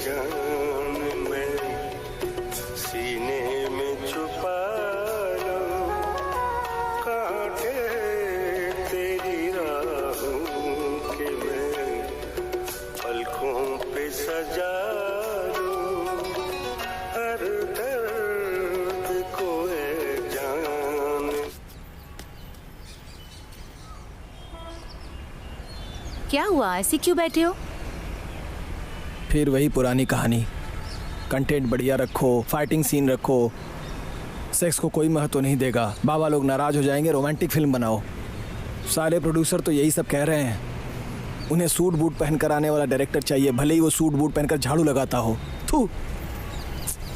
जान में सीने में छुपा लो। कांटे तेरी राहों के मैं पलकों पे सजा लो। हर दर्द खोए जान। क्या हुआ, ऐसे क्यों बैठे हो? फिर वही पुरानी कहानी। कंटेंट बढ़िया रखो, फाइटिंग सीन रखो, सेक्स को कोई महत्व नहीं देगा, बाबा लोग नाराज हो जाएंगे, रोमांटिक फिल्म बनाओ। सारे प्रोड्यूसर तो यही सब कह रहे हैं। उन्हें सूट बूट पहनकर आने वाला डायरेक्टर चाहिए, भले ही वो सूट बूट पहनकर झाड़ू लगाता हो। थू।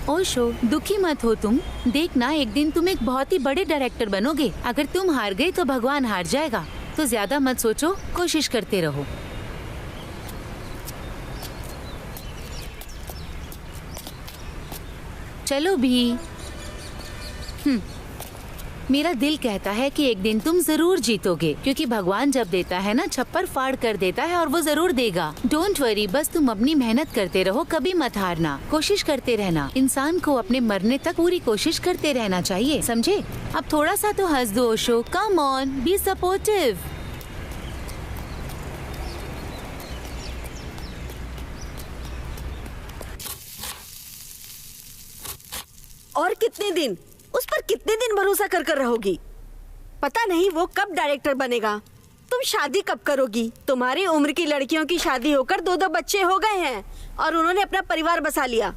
ओशो, दुखी मत हो तुम। देखना, एक दिन तुम एक बहुत ही बड़े डायरेक्टर बनोगे। अगर तुम हार गए तो भगवान हार जाएगा। तो ज्यादा मत सोचो, कोशिश करते रहो। चलो भी। मेरा दिल कहता है कि एक दिन तुम जरूर जीतोगे, क्योंकि भगवान जब देता है ना, छप्पर फाड़ कर देता है और वो जरूर देगा। डोंट वरी, बस तुम अपनी मेहनत करते रहो, कभी मत हारना, कोशिश करते रहना। इंसान को अपने मरने तक पूरी कोशिश करते रहना चाहिए, समझे? अब थोड़ा सा तो हंस दो Osho, come on, be supportive. और कितने दिन, उस पर कितने दिन भरोसा कर कर रहोगी? पता नहीं वो कब डायरेक्टर बनेगा। तुम शादी कब करोगी? तुम्हारी उम्र की लड़कियों की शादी होकर 2-2 बच्चे हो गए हैं और उन्होंने अपना परिवार बसा लिया।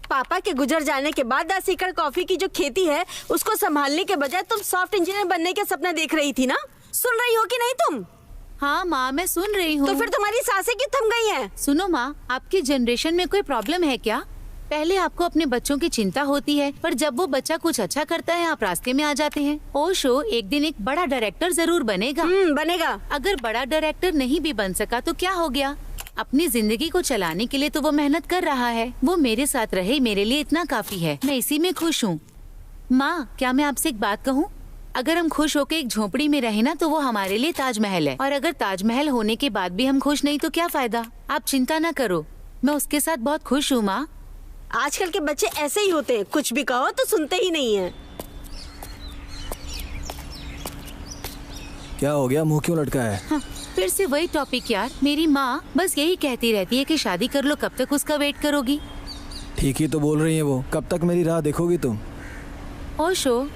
पापा के गुजर जाने के बाद 10 एकड़ कॉफी की जो खेती है उसको संभालने के बजाय तुम सॉफ्ट इंजीनियर बनने के सपना देख रही थी ना? सुन रही हो कि नहीं तुम? हाँ माँ, मैं सुन रही हूँ। तो फिर तुम्हारी सांसें क्यों थम गई हैं? सुनो माँ, आपकी जनरेशन में कोई प्रॉब्लम है क्या? पहले आपको अपने बच्चों की चिंता होती है, पर जब वो बच्चा कुछ अच्छा करता है आप रास्ते में आ जाते हैं। ओशो एक दिन एक बड़ा डायरेक्टर जरूर बनेगा। बनेगा। अगर बड़ा डायरेक्टर नहीं भी बन सका तो क्या हो गया? अपनी जिंदगी को चलाने के लिए तो वो मेहनत कर रहा है। वो मेरे साथ रहे, मेरे लिए इतना काफी है। मैं इसी में खुश हूँ। माँ, क्या मैं आपसे एक बात कहूँ? अगर हम खुश होकर एक झोपड़ी में रहे ना तो वो हमारे लिए ताजमहल है, और अगर ताजमहल होने के बाद भी हम खुश नहीं तो क्या फायदा? आप चिंता ना करो, मैं उसके साथ बहुत खुश हूँ माँ। आजकल के बच्चे ऐसे ही होते हैं, कुछ भी कहो तो सुनते ही नहीं है। क्या हो गया, मुंह क्यों लटका है? हाँ, फिर से वही टॉपिक यार। मेरी माँ बस यही कहती रहती है कि शादी कर लो, कब तक उसका वेट करोगी? ठीक ही तो बोल रही है वो, कब तक मेरी राह देखोगी तुम? ओशो,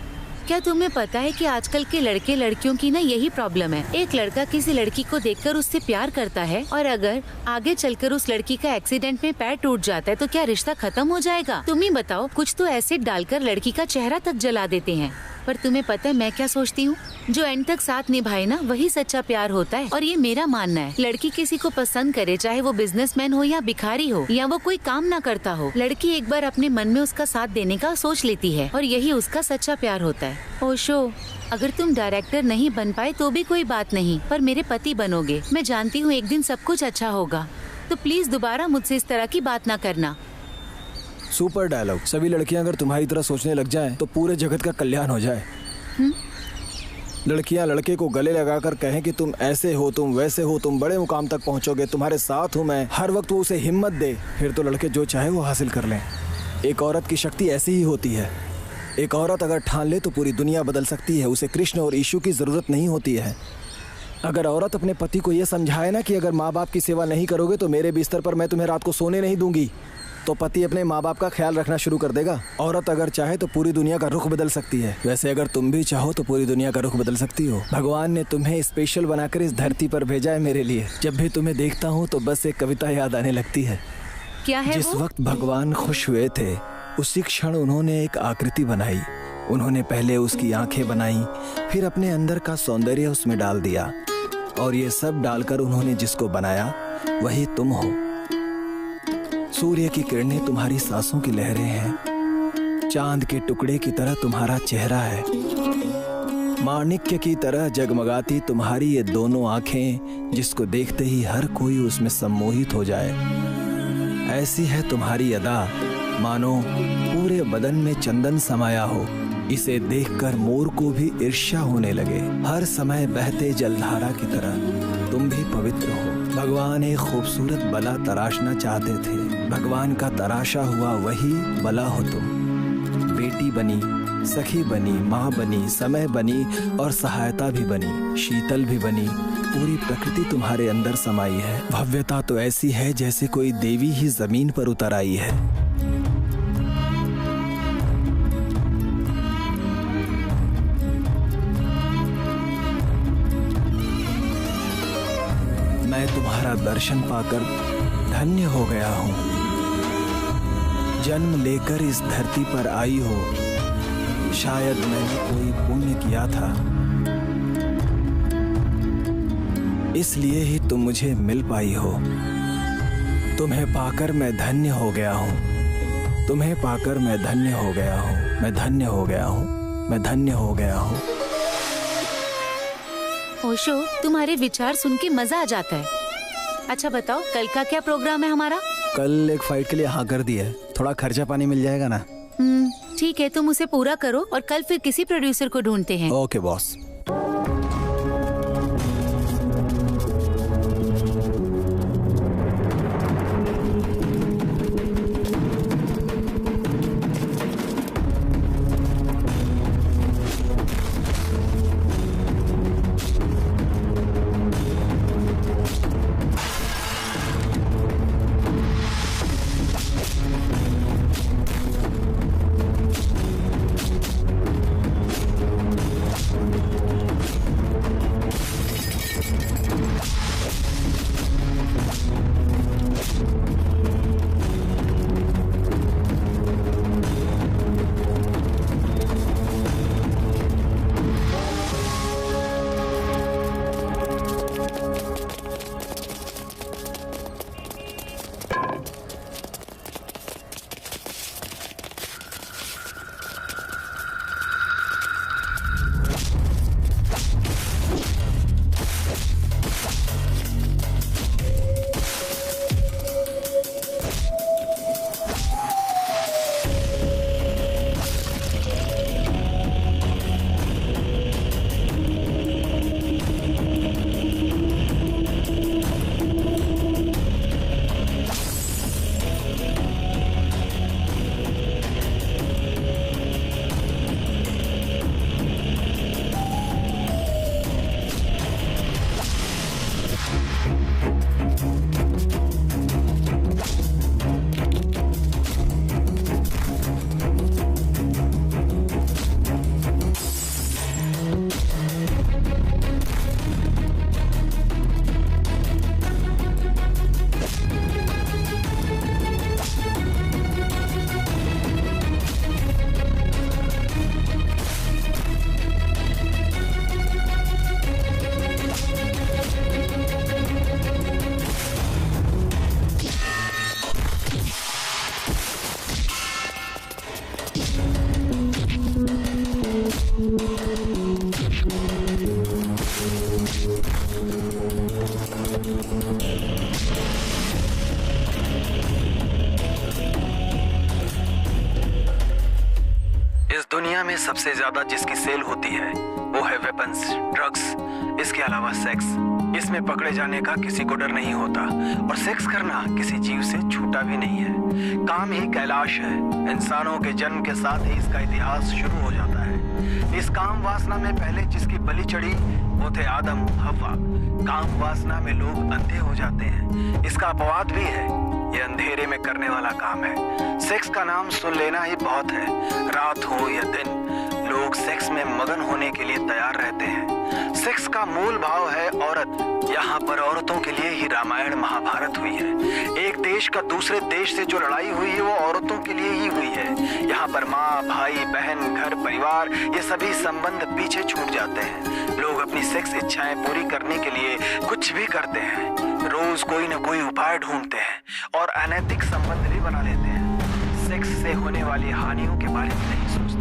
क्या तुम्हें पता है कि आजकल के लड़के लड़कियों की ना यही प्रॉब्लम है। एक लड़का किसी लड़की को देखकर उससे प्यार करता है, और अगर आगे चलकर उस लड़की का एक्सीडेंट में पैर टूट जाता है तो क्या रिश्ता खत्म हो जाएगा? तुम ही बताओ। कुछ तो एसिड डालकर लड़की का चेहरा तक जला देते हैं। पर तुम्हें पता है मैं क्या सोचती हूँ? जो एंड तक साथ निभाए ना, वही सच्चा प्यार होता है। और ये मेरा मानना है। लड़की किसी को पसंद करे, चाहे वो बिजनेसमैन हो या भिखारी हो या वो कोई काम ना करता हो, लड़की एक बार अपने मन में उसका साथ देने का सोच लेती है, और यही उसका सच्चा प्यार होता है। ओशो, अगर तुम डायरेक्टर नहीं बन पाए तो भी कोई बात नहीं, पर मेरे पति बनोगे। मैं जानती हूँ एक दिन सब कुछ अच्छा होगा। तो प्लीज दोबारा मुझसे इस तरह की बात ना करना। Super dialogue. सभी लड़कियां अगर तुम्हारी तरह सोचने लग जाएं तो पूरे जगत का कल्याण हो जाए। लड़कियां लड़के को गले लगाकर कहें कि तुम ऐसे हो, तुम वैसे हो, तुम बड़े मुकाम तक पहुंचोगे, तुम्हारे साथ हूं मैं, हर वक्त वो उसे हिम्मत दे, फिर तो लड़के जो चाहे वो हासिल कर लें। एक औरत की शक्ति ऐसी ही होती है। एक औरत अगर ठान ले तो पूरी दुनिया बदल सकती है। उसे कृष्ण और यीशु की ज़रूरत नहीं होती है। अगर औरत अपने पति को ये समझाए ना कि अगर माँ बाप की सेवा नहीं करोगे तो मेरे बिस्तर पर मैं तुम्हें रात को सोने नहीं दूंगी, तो पति अपने माँ बाप का ख्याल रखना शुरू कर देगा। औरत अगर चाहे तो पूरी दुनिया का रुख बदल सकती है। वैसे अगर तुम भी चाहो तो पूरी दुनिया का रुख बदल सकती हो। भगवान ने तुम्हें स्पेशल बनाकर इस धरती पर भेजा है मेरे लिए। जब भी तुम्हें देखता हूँ तो बस एक कविता याद आने लगती है। क्या है जिस वक्त भगवान खुश हुए थे उसी क्षण उन्होंने एक आकृति बनाई। उन्होंने पहले उसकी आंखें बनाई, फिर अपने अंदर का सौंदर्य उसमें डाल दिया, और ये सब डालकर उन्होंने जिसको बनाया वही तुम हो। सूर्य की किरणें तुम्हारी सांसों की लहरें हैं। चांद के टुकड़े की तरह तुम्हारा चेहरा है। माणिक्य की तरह जगमगाती तुम्हारी ये दोनों आंखें, जिसको देखते ही हर कोई उसमें सम्मोहित हो जाए। ऐसी है तुम्हारी अदा, मानो पूरे बदन में चंदन समाया हो। इसे देखकर मोर को भी ईर्ष्या होने लगे। हर समय बहते जलधारा की तरह तुम भी पवित्र हो। भगवान एक खूबसूरत बला तराशना चाहते थे। भगवान का तराशा हुआ वही बला हो तुम। बेटी बनी, सखी बनी, माँ बनी, समय बनी और सहायता भी बनी, शीतल भी बनी। पूरी प्रकृति तुम्हारे अंदर समाई है। भव्यता तो ऐसी है जैसे कोई देवी ही जमीन पर उतर आई है। मैं तुम्हारा दर्शन पाकर धन्य हो गया हूँ। जन्म लेकर इस धरती पर आई हो, शायद मैंने कोई पुण्य किया था, इसलिए ही तुम मुझे मिल पाई हो। तुम्हें पाकर मैं धन्य हो गया हूँ। तुम्हें पाकर मैं धन्य हो गया हूँ। मैं धन्य हो गया हूँ। मैं धन्य हो गया हूँ। ओशो, तुम्हारे विचार सुन के मजा आ जाता है। अच्छा बताओ, कल का क्या प्रोग्राम है हमारा? कल एक फाइट के लिए हाँ कर दिया है। थोड़ा खर्चा पानी मिल जाएगा ना? ठीक है, तुम उसे पूरा करो और कल फिर किसी प्रोड्यूसर को ढूंढते हैं। Okay boss. दुनिया में सबसे ज्यादा जिसकी सेल होती है वो है वेपन्स, ड्रग्स, इसके अलावा सेक्स। इसमें पकड़े जाने का किसी को डर नहीं होता और सेक्स करना किसी जीव से छूटा भी नहीं है। काम ही कैलाश है। इंसानों के जन्म के साथ ही इसका इतिहास शुरू हो जाता है। इस काम वासना में पहले जिसकी बलि चढ़ी वो थे आदम हव्वा। काम वासना में लोग अंधे हो जाते हैं। इसका अपवाद भी है, ये अंधेरे में करने वाला काम है। सेक्स का नाम सुन लेना ही बहुत है। रात हो या दिन, लोग सेक्स में मगन होने के लिए तैयार रहते हैं। सेक्स का मूल भाव है औरत। यहाँ पर औरतों के लिए ही रामायण महाभारत हुई है। एक देश का दूसरे देश से जो लड़ाई हुई है वो औरतों के लिए ही हुई है। यहाँ पर माँ, भाई, बहन, घर, परिवार, ये सभी संबंध पीछे छूट जाते हैं। लोग अपनी सेक्स इच्छाएं पूरी करने के लिए कुछ भी करते हैं। रोज कोई न कोई उपाय ढूंढते हैं और अनैतिक संबंध भी बना लेते हैं। सेक्स से होने वाली हानियों के बारे में नहीं सोचते।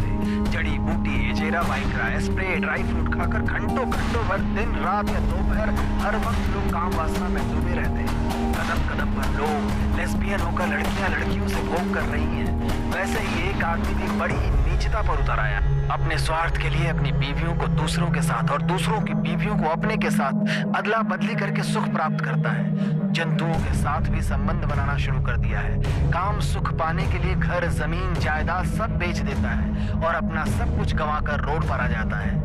जड़ी बूटी, एजेरा, वाइग्रा, स्प्रे, ड्राई फ्रूट खाकर घंटों भर दिन रात या दोपहर हर वक्त लोग काम वासना में डूबे रहते हैं। कदम कदम पर लोग लेस्बियन होकर लड़कियों से भोग कर रही हैं। वैसे ही एक आदमी भी बड़ी नीचता पर उतर आया। अपने स्वार्थ के लिए अपनी बीवियों को दूसरों के साथ और दूसरों की बीवियों को अपने के साथ अदला बदली करके सुख प्राप्त करता है। जंतुओं के साथ भी संबंध बनाना शुरू कर दिया है। काम सुख पाने के लिए घर, जमीन, जायदाद सब बेच देता है और अपना सब कुछ गंवाकर रोड पर आ जाता है।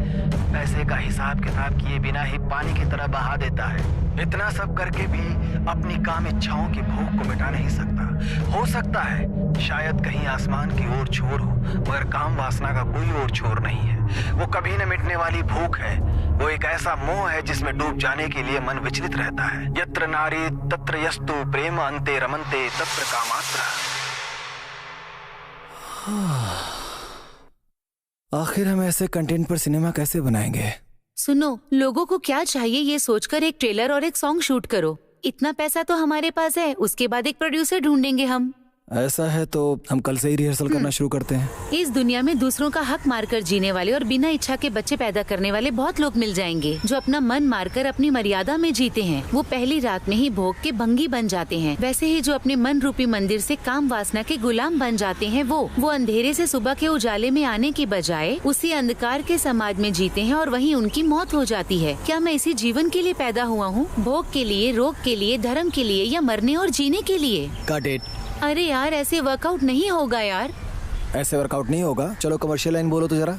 पैसे का हिसाब किताब किए बिना ही पानी की तरह बहा देता है। इतना सब करके भी अपनी काम इच्छाओं की भूख को मिटा नहीं सकता। हो सकता है शायद कहीं आसमान की ओर छोर हो, मगर काम वासना का कोई और छोर नहीं है। वो कभी न मिटने वाली भूख है। वो एक ऐसा मोह है जिसमें डूब जाने के लिए मन विचलित रहता है। यत्र नारी तत्र यस्तु प्रेम अन्ते रमन्ते तत्र कामात्र। आखिर हम ऐसे कंटेंट पर सिनेमा कैसे बनाएंगे? सुनो, लोगों को क्या चाहिए ये सोचकर एक ट्रेलर और एक सॉन्ग शूट करो। इतना पैसा तो हमारे पास है, उसके बाद एक प्रोड्यूसर ढूंढेंगे हम। ऐसा है तो हम कल से ही रिहर्सल करना शुरू करते हैं। इस दुनिया में दूसरों का हक मारकर जीने वाले और बिना इच्छा के बच्चे पैदा करने वाले बहुत लोग मिल जाएंगे जो अपना मन मारकर अपनी मर्यादा में जीते हैं। वो पहली रात में ही भोग के भंगी बन जाते हैं। वैसे ही जो अपने मन रूपी मंदिर से काम वासना के गुलाम बन जाते हैं, वो अंधेरे से सुबह के उजाले में आने की बजाय उसी अंधकार के समाज में जीते हैं और वहीं उनकी मौत हो जाती है। क्या मैं इसी जीवन के लिए पैदा हुआ हूँ? भोग के लिए, रोग के लिए, धर्म के लिए या मरने और जीने के लिए? Got it. अरे यार, ऐसे वर्कआउट नहीं होगा यार। ऐसे वर्कआउट नहीं होगा। चलो कमर्शियल लाइन बोलो तो जरा।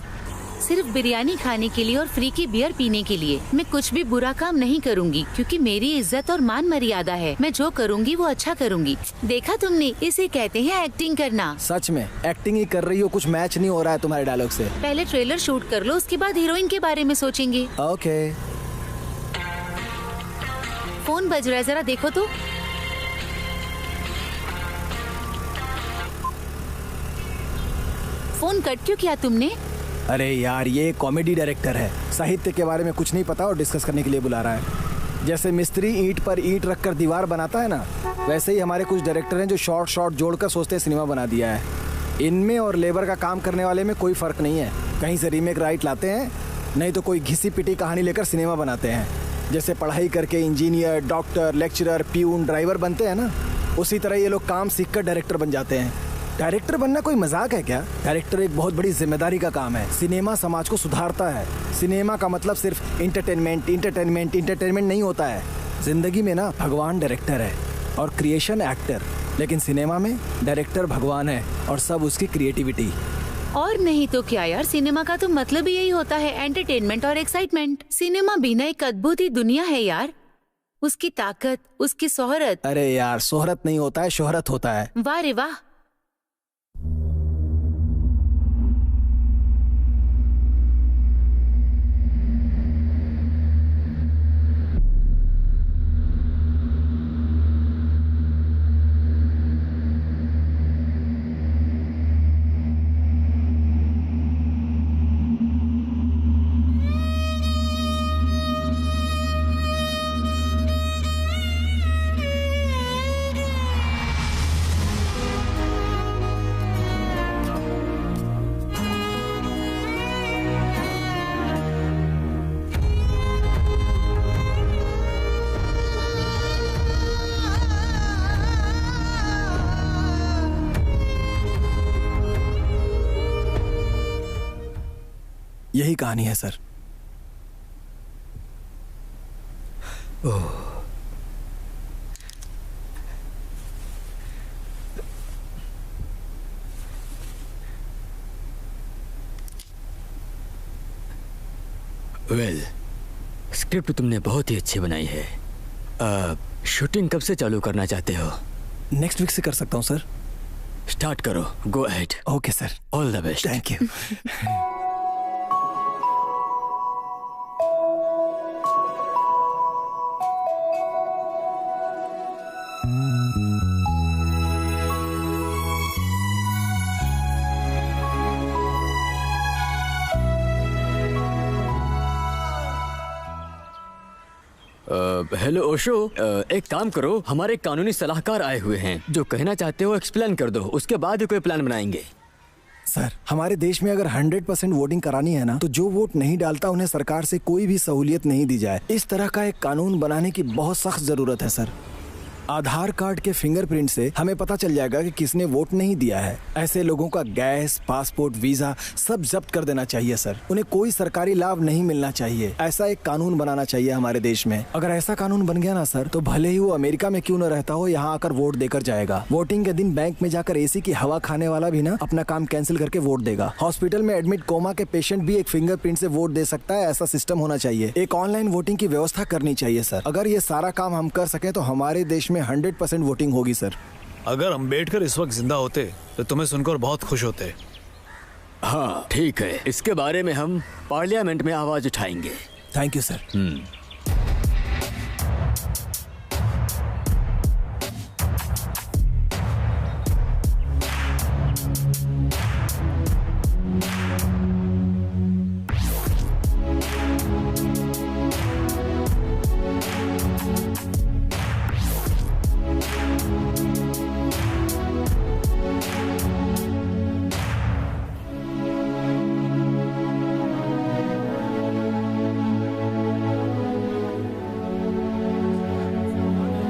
सिर्फ बिरयानी खाने के लिए और फ्री की बियर पीने के लिए मैं कुछ भी बुरा काम नहीं करूंगी, क्योंकि मेरी इज्जत और मान मर्यादा है। मैं जो करूंगी वो अच्छा करूंगी। देखा तुमने, इसे कहते हैं एक्टिंग करना। सच में एक्टिंग ही कर रही हो, कुछ मैच नहीं हो रहा है तुम्हारे डायलॉग से। पहले ट्रेलर शूट कर लो, उसके बाद हीरोइन के बारे में सोचेंगे। ओके। फोन बज रहा है, जरा देखो तो। फोन कट क्यों किया तुमने? अरे यार, ये कॉमेडी डायरेक्टर है, साहित्य के बारे में कुछ नहीं पता और डिस्कस करने के लिए बुला रहा है। जैसे मिस्त्री ईंट पर ईंट रखकर दीवार बनाता है ना, वैसे ही हमारे कुछ डायरेक्टर हैं जो शॉर्ट जोड़कर सोचते हैं सिनेमा बना दिया है। इनमें और लेबर का काम करने वाले में कोई फर्क नहीं है। कहीं से रीमेक राइट लाते हैं, नहीं तो कोई घिसी पिटी कहानी लेकर सिनेमा बनाते हैं। जैसे पढ़ाई करके engineer, doctor, lecturer, peon, driver बनते हैं ना, उसी तरह ये लोग काम सीखकर डायरेक्टर बन जाते हैं। डायरेक्टर बनना कोई मजाक है क्या? डायरेक्टर एक बहुत बड़ी जिम्मेदारी का काम है। सिनेमा समाज को सुधारता है। सिनेमा का मतलब सिर्फ इंटरटेनमेंट नहीं होता है। जिंदगी में ना भगवान डायरेक्टर है और क्रिएशन एक्टर, लेकिन सिनेमा में डायरेक्टर भगवान है और सब उसकी क्रिएटिविटी। और नहीं तो क्या यार, सिनेमा का तो मतलब ही यही होता है, एंटरटेनमेंट और एक्साइटमेंट। सिनेमा भी ना एक अद्भुत ही दुनिया है यार। उसकी ताकत, उसकी शोहरत। अरे यार, शोहरत नहीं होता है, शोहरत होता है। वाह रे वाह। यही कहानी है सर। वेल, स्क्रिप्ट तुमने बहुत ही अच्छी बनाई है। शूटिंग कब से चालू करना चाहते हो? नेक्स्ट वीक से कर सकता हूँ सर। स्टार्ट करो, go ahead. Okay sir, all the best. Thank you. Hello Osho, एक काम करो, हमारे कानूनी सलाहकार आए हुए हैं। जो कहना चाहते हो एक्सप्लेन कर दो, उसके बाद ही कोई प्लान बनाएंगे। सर, हमारे देश में अगर 100% वोटिंग करानी है ना, तो जो वोट नहीं डालता उन्हें सरकार से कोई भी सहूलियत नहीं दी जाए। इस तरह का एक कानून बनाने की बहुत सख्त जरूरत है सर। आधार कार्ड के फिंगरप्रिंट से हमें पता चल जाएगा कि किसने वोट नहीं दिया है। ऐसे लोगों का गैस, पासपोर्ट, वीजा सब जब्त कर देना चाहिए सर। उन्हें कोई सरकारी लाभ नहीं मिलना चाहिए। ऐसा एक कानून बनाना चाहिए हमारे देश में। अगर ऐसा कानून बन गया ना सर, तो भले ही वो अमेरिका में क्यों न रहता हो, यहाँ आकर वोट देकर जाएगा। वोटिंग के दिन बैंक में जाकर एसी की हवा खाने वाला भी ना अपना काम कैंसिल करके वोट देगा। हॉस्पिटल में एडमिट कोमा के पेशेंट भी एक फिंगरप्रिंट से वोट दे सकता है। ऐसा सिस्टम होना चाहिए। एक ऑनलाइन वोटिंग की व्यवस्था करनी चाहिए सर। अगर ये सारा काम हम कर सके तो हमारे देश में 100% वोटिंग होगी सर। अगर अम्बेडकर इस वक्त जिंदा होते तो तुम्हें सुनकर बहुत खुश होते। हाँ ठीक है, इसके बारे में हम पार्लियामेंट में आवाज उठाएंगे। Thank you sir.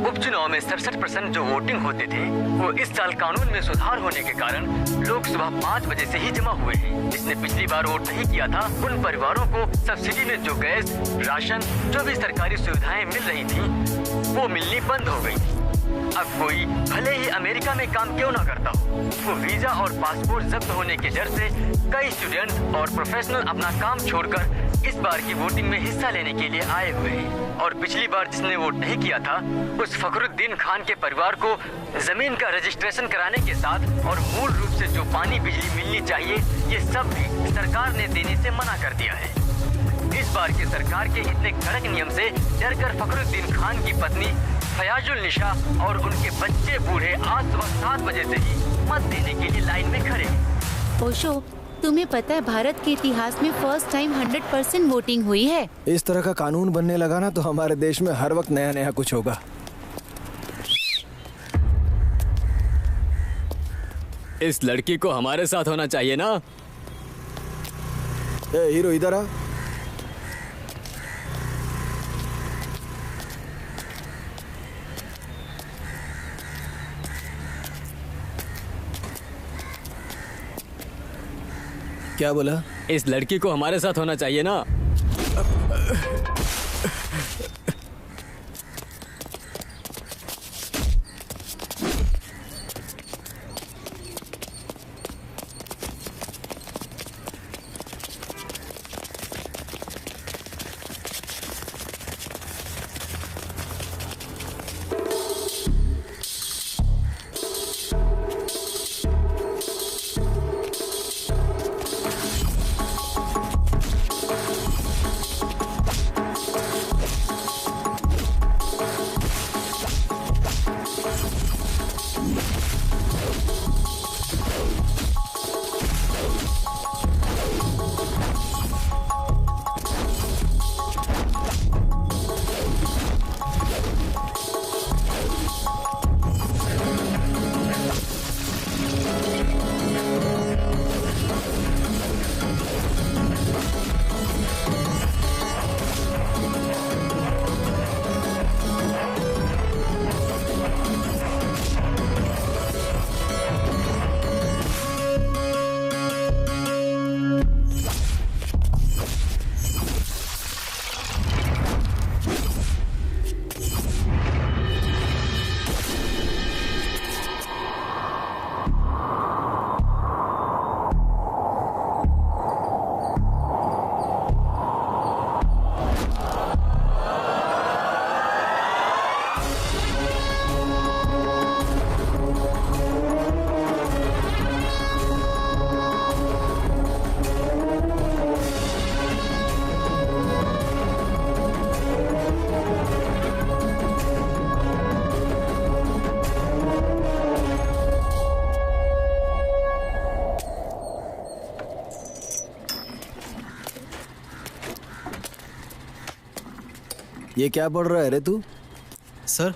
उपचुनाव में 67% जो वोटिंग होते थे, वो इस साल कानून में सुधार होने के कारण लोग सुबह 5 बजे से ही जमा हुए हैं। जिसने पिछली बार वोट नहीं किया था, उन परिवारों को सब्सिडी में जो गैस, राशन, जो भी सरकारी सुविधाएं मिल रही थी, वो मिलनी बंद हो गई। अब कोई भले ही अमेरिका में काम क्यों ना करता हो, वो वीजा और पासपोर्ट जब्त होने के डर से कई स्टूडेंट और प्रोफेशनल अपना काम छोड़कर इस बार की वोटिंग में हिस्सा लेने के लिए आए हुए हैं। और पिछली बार जिसने वोट नहीं किया था, उस फखरुद्दीन खान के परिवार को जमीन का रजिस्ट्रेशन कराने के साथ और मूल रूप से जो पानी बिजली मिलनी चाहिए, ये सब भी सरकार ने देने से मना कर दिया है। इस बार की सरकार के इतने कड़क नियम से डरकर फखरुद्दीन खान की पत्नी फयाजुल निशा और उनके बच्चे बूढ़े आज सुबह 7 बजे से ही मत देने के लिए लाइन में खड़े। ओशो, तुम्हें पता है भारत के इतिहास में फर्स्ट टाइम 100% वोटिंग हुई है। इस तरह का कानून बनने लगा ना, तो हमारे देश में हर वक्त नया नया कुछ होगा। इस लड़की को हमारे साथ होना चाहिए ना। ए हीरो, इधर आ। क्या बोला? इस लड़की को हमारे साथ होना चाहिए ना। ये क्या पढ़ रहा है रे तू? सर,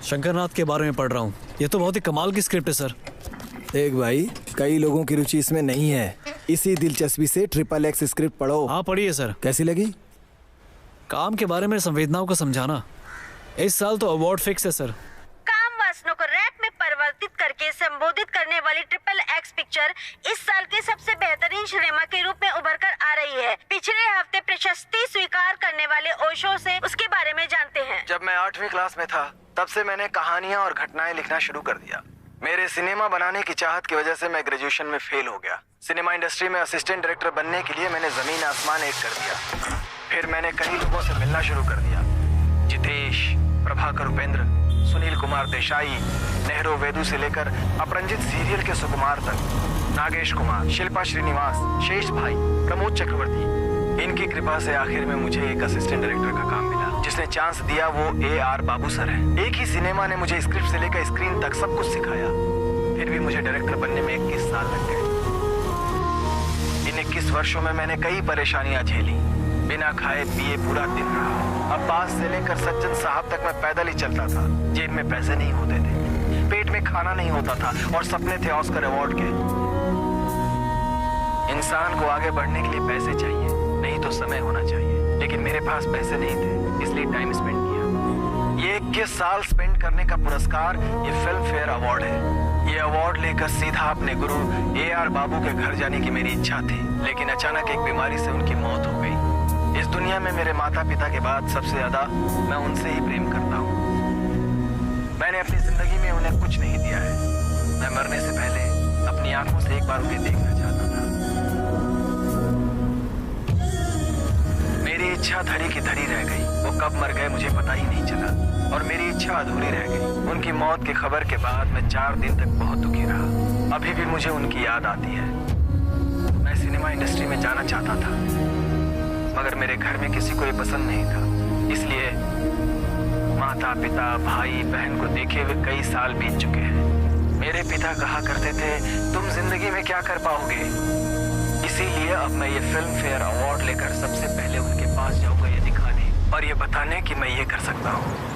शंकरनाथ के बारे में पढ़ रहा हूँ। ये तो बहुत ही कमाल की स्क्रिप्ट है सर। देख भाई, कई लोगों की रुचि इसमें नहीं है, इसी दिलचस्पी से XXX स्क्रिप्ट पढ़ो। हाँ पढ़िए सर। कैसी लगी? काम के बारे में संवेदनाओं को समझाना। इस साल तो अवार्ड फिक्स है सर। काम वासनों को रैप में परिवर्तित करके संबोधित करने वाली XXX पिक्चर इस साल के सबसे बेहतरीन सिनेमा के रूप में उभर कर आ रही है। पिछले हफ्ते प्रशस्ति स्वीकार करने वाले ओशो से उसके बारे में जानते हैं। जब मैं 8वीं क्लास में था तब से मैंने कहानियां और घटनाएं लिखना शुरू कर दिया। मेरे सिनेमा बनाने की चाहत की वजह से मैं ग्रेजुएशन में फेल हो गया। सिनेमा इंडस्ट्री में असिस्टेंट डायरेक्टर बनने के लिए मैंने जमीन आसमान एक कर दिया। फिर मैंने कई लोगों से मिलना शुरू कर दिया। जितेश, प्रभाकर उपेंद्र, सुनील कुमार देसाई, नेहरू वेदु से लेकर अपरंजित सीरियल के सुकुमार तक, नागेश कुमार, शिल्पा श्रीनिवास, शेष भाई, प्रमोद चक्रवर्ती। इनकी कृपा से आखिर में मुझे एक असिस्टेंट डायरेक्टर का काम मिला। जिसने चांस दिया वो AR बाबू सर है। एक ही सिनेमा ने मुझे स्क्रिप्ट से लेकर स्क्रीन तक सब कुछ सिखाया। फिर भी मुझे डायरेक्टर बनने में 21 साल लग गए। इन 21 वर्षों में मैंने कई परेशानियां झेली। बिना खाए पिए पूरा दिन रहा। अब्बास से लेकर सज्जन साहब तक मैं पैदल ही चलता था। जेब में पैसे नहीं होते थे, पेट में खाना नहीं होता था और सपने थे ऑस्कर अवार्ड के। इंसान को आगे बढ़ने के लिए पैसे चाहिए, नहीं तो समय होना चाहिए। लेकिन मेरे पास पैसे नहीं थे, इसलिए टाइम स्पेंड किया। ये 21 साल स्पेंड करने का पुरस्कार ये फिल्म फेयर अवार्ड है। ये अवार्ड लेकर सीधा अपने गुरु AR बाबू के घर जाने की मेरी इच्छा थी, लेकिन अचानक एक बीमारी से उनकी मौत हो गई। इस दुनिया में मेरे माता पिता के बाद सबसे ज्यादा मैं उनसे ही प्रेम करता हूँ। मैंने अपनी जिंदगी में उन्हें कुछ नहीं दिया है। मैं मरने से पहले अपनी आंखों से एक बार उन्हें देखना चाहता था। मेरी इच्छा धरी की धरी रह गई। वो कब मर गए मुझे पता ही नहीं चला और मेरी इच्छा अधूरी रह गई। उनकी मौत की खबर के बाद मैं 4 दिन तक बहुत दुखी रहा। अभी भी मुझे उनकी याद आती है। मैं सिनेमा इंडस्ट्री में जाना चाहता था, मगर मेरे घर में किसी को ये पसंद नहीं था। इसलिए माता पिता भाई बहन को देखे हुए कई साल बीत चुके हैं। मेरे पिता कहा करते थे तुम जिंदगी में क्या कर पाओगे। इसीलिए अब मैं ये फिल्म फेयर अवार्ड लेकर सबसे पहले उनके पास जाऊंगा, ये दिखाने और ये बताने कि मैं ये कर सकता हूँ।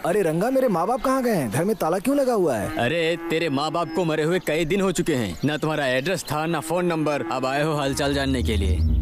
अरे रंगा, मेरे माँ बाप कहाँ गए हैं? घर में ताला क्यों लगा हुआ है? अरे तेरे माँ बाप को मरे हुए कई दिन हो चुके हैं। ना तुम्हारा एड्रेस था ना फोन नंबर। अब आए हो हालचाल जानने के लिए।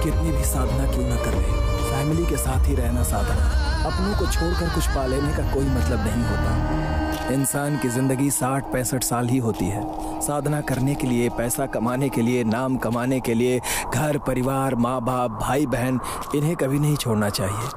कितनी भी साधना क्यों न कर ले, फैमिली के साथ ही रहना साधना। अपनों को छोड़कर कुछ पा लेने का कोई मतलब नहीं होता। इंसान की जिंदगी 60-65 साल ही होती है। साधना करने के लिए, पैसा कमाने के लिए, नाम कमाने के लिए घर परिवार, माँ बाप, भाई बहन, इन्हें कभी नहीं छोड़ना चाहिए।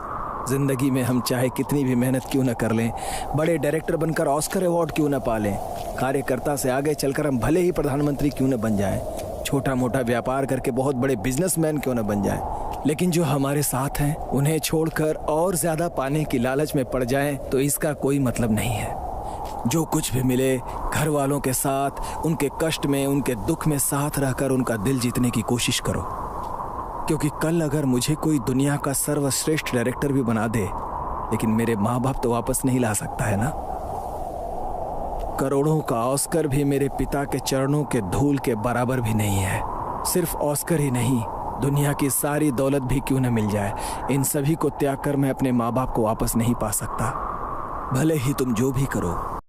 जिंदगी में हम चाहे कितनी भी मेहनत क्यों न कर लें, बड़े डायरेक्टर बनकर ऑस्कर अवार्ड क्यों न पा लें, कार्यकर्ता से आगे चलकर हम भले ही प्रधानमंत्री क्यों न बन जाएं, छोटा मोटा व्यापार करके बहुत बड़े बिजनेसमैन क्यों न बन जाएं, लेकिन जो हमारे साथ हैं उन्हें छोड़कर और ज्यादा पाने की लालच में पड़ जाएं तो इसका कोई मतलब नहीं है। जो कुछ भी मिले, घर वालों के साथ, उनके कष्ट में, उनके दुख में साथ रहकर उनका दिल जीतने की कोशिश करो। क्योंकि कल अगर मुझे कोई दुनिया का सर्वश्रेष्ठ डायरेक्टर भी बना दे, लेकिन मेरे माँ बाप तो वापस नहीं ला सकता है ना। करोड़ों का ऑस्कर भी मेरे पिता के चरणों के धूल के बराबर भी नहीं है। सिर्फ ऑस्कर ही नहीं, दुनिया की सारी दौलत भी क्यों न मिल जाए, इन सभी को त्याग कर मैं अपने माँ बाप को वापस नहीं पा सकता। भले ही तुम जो भी करो,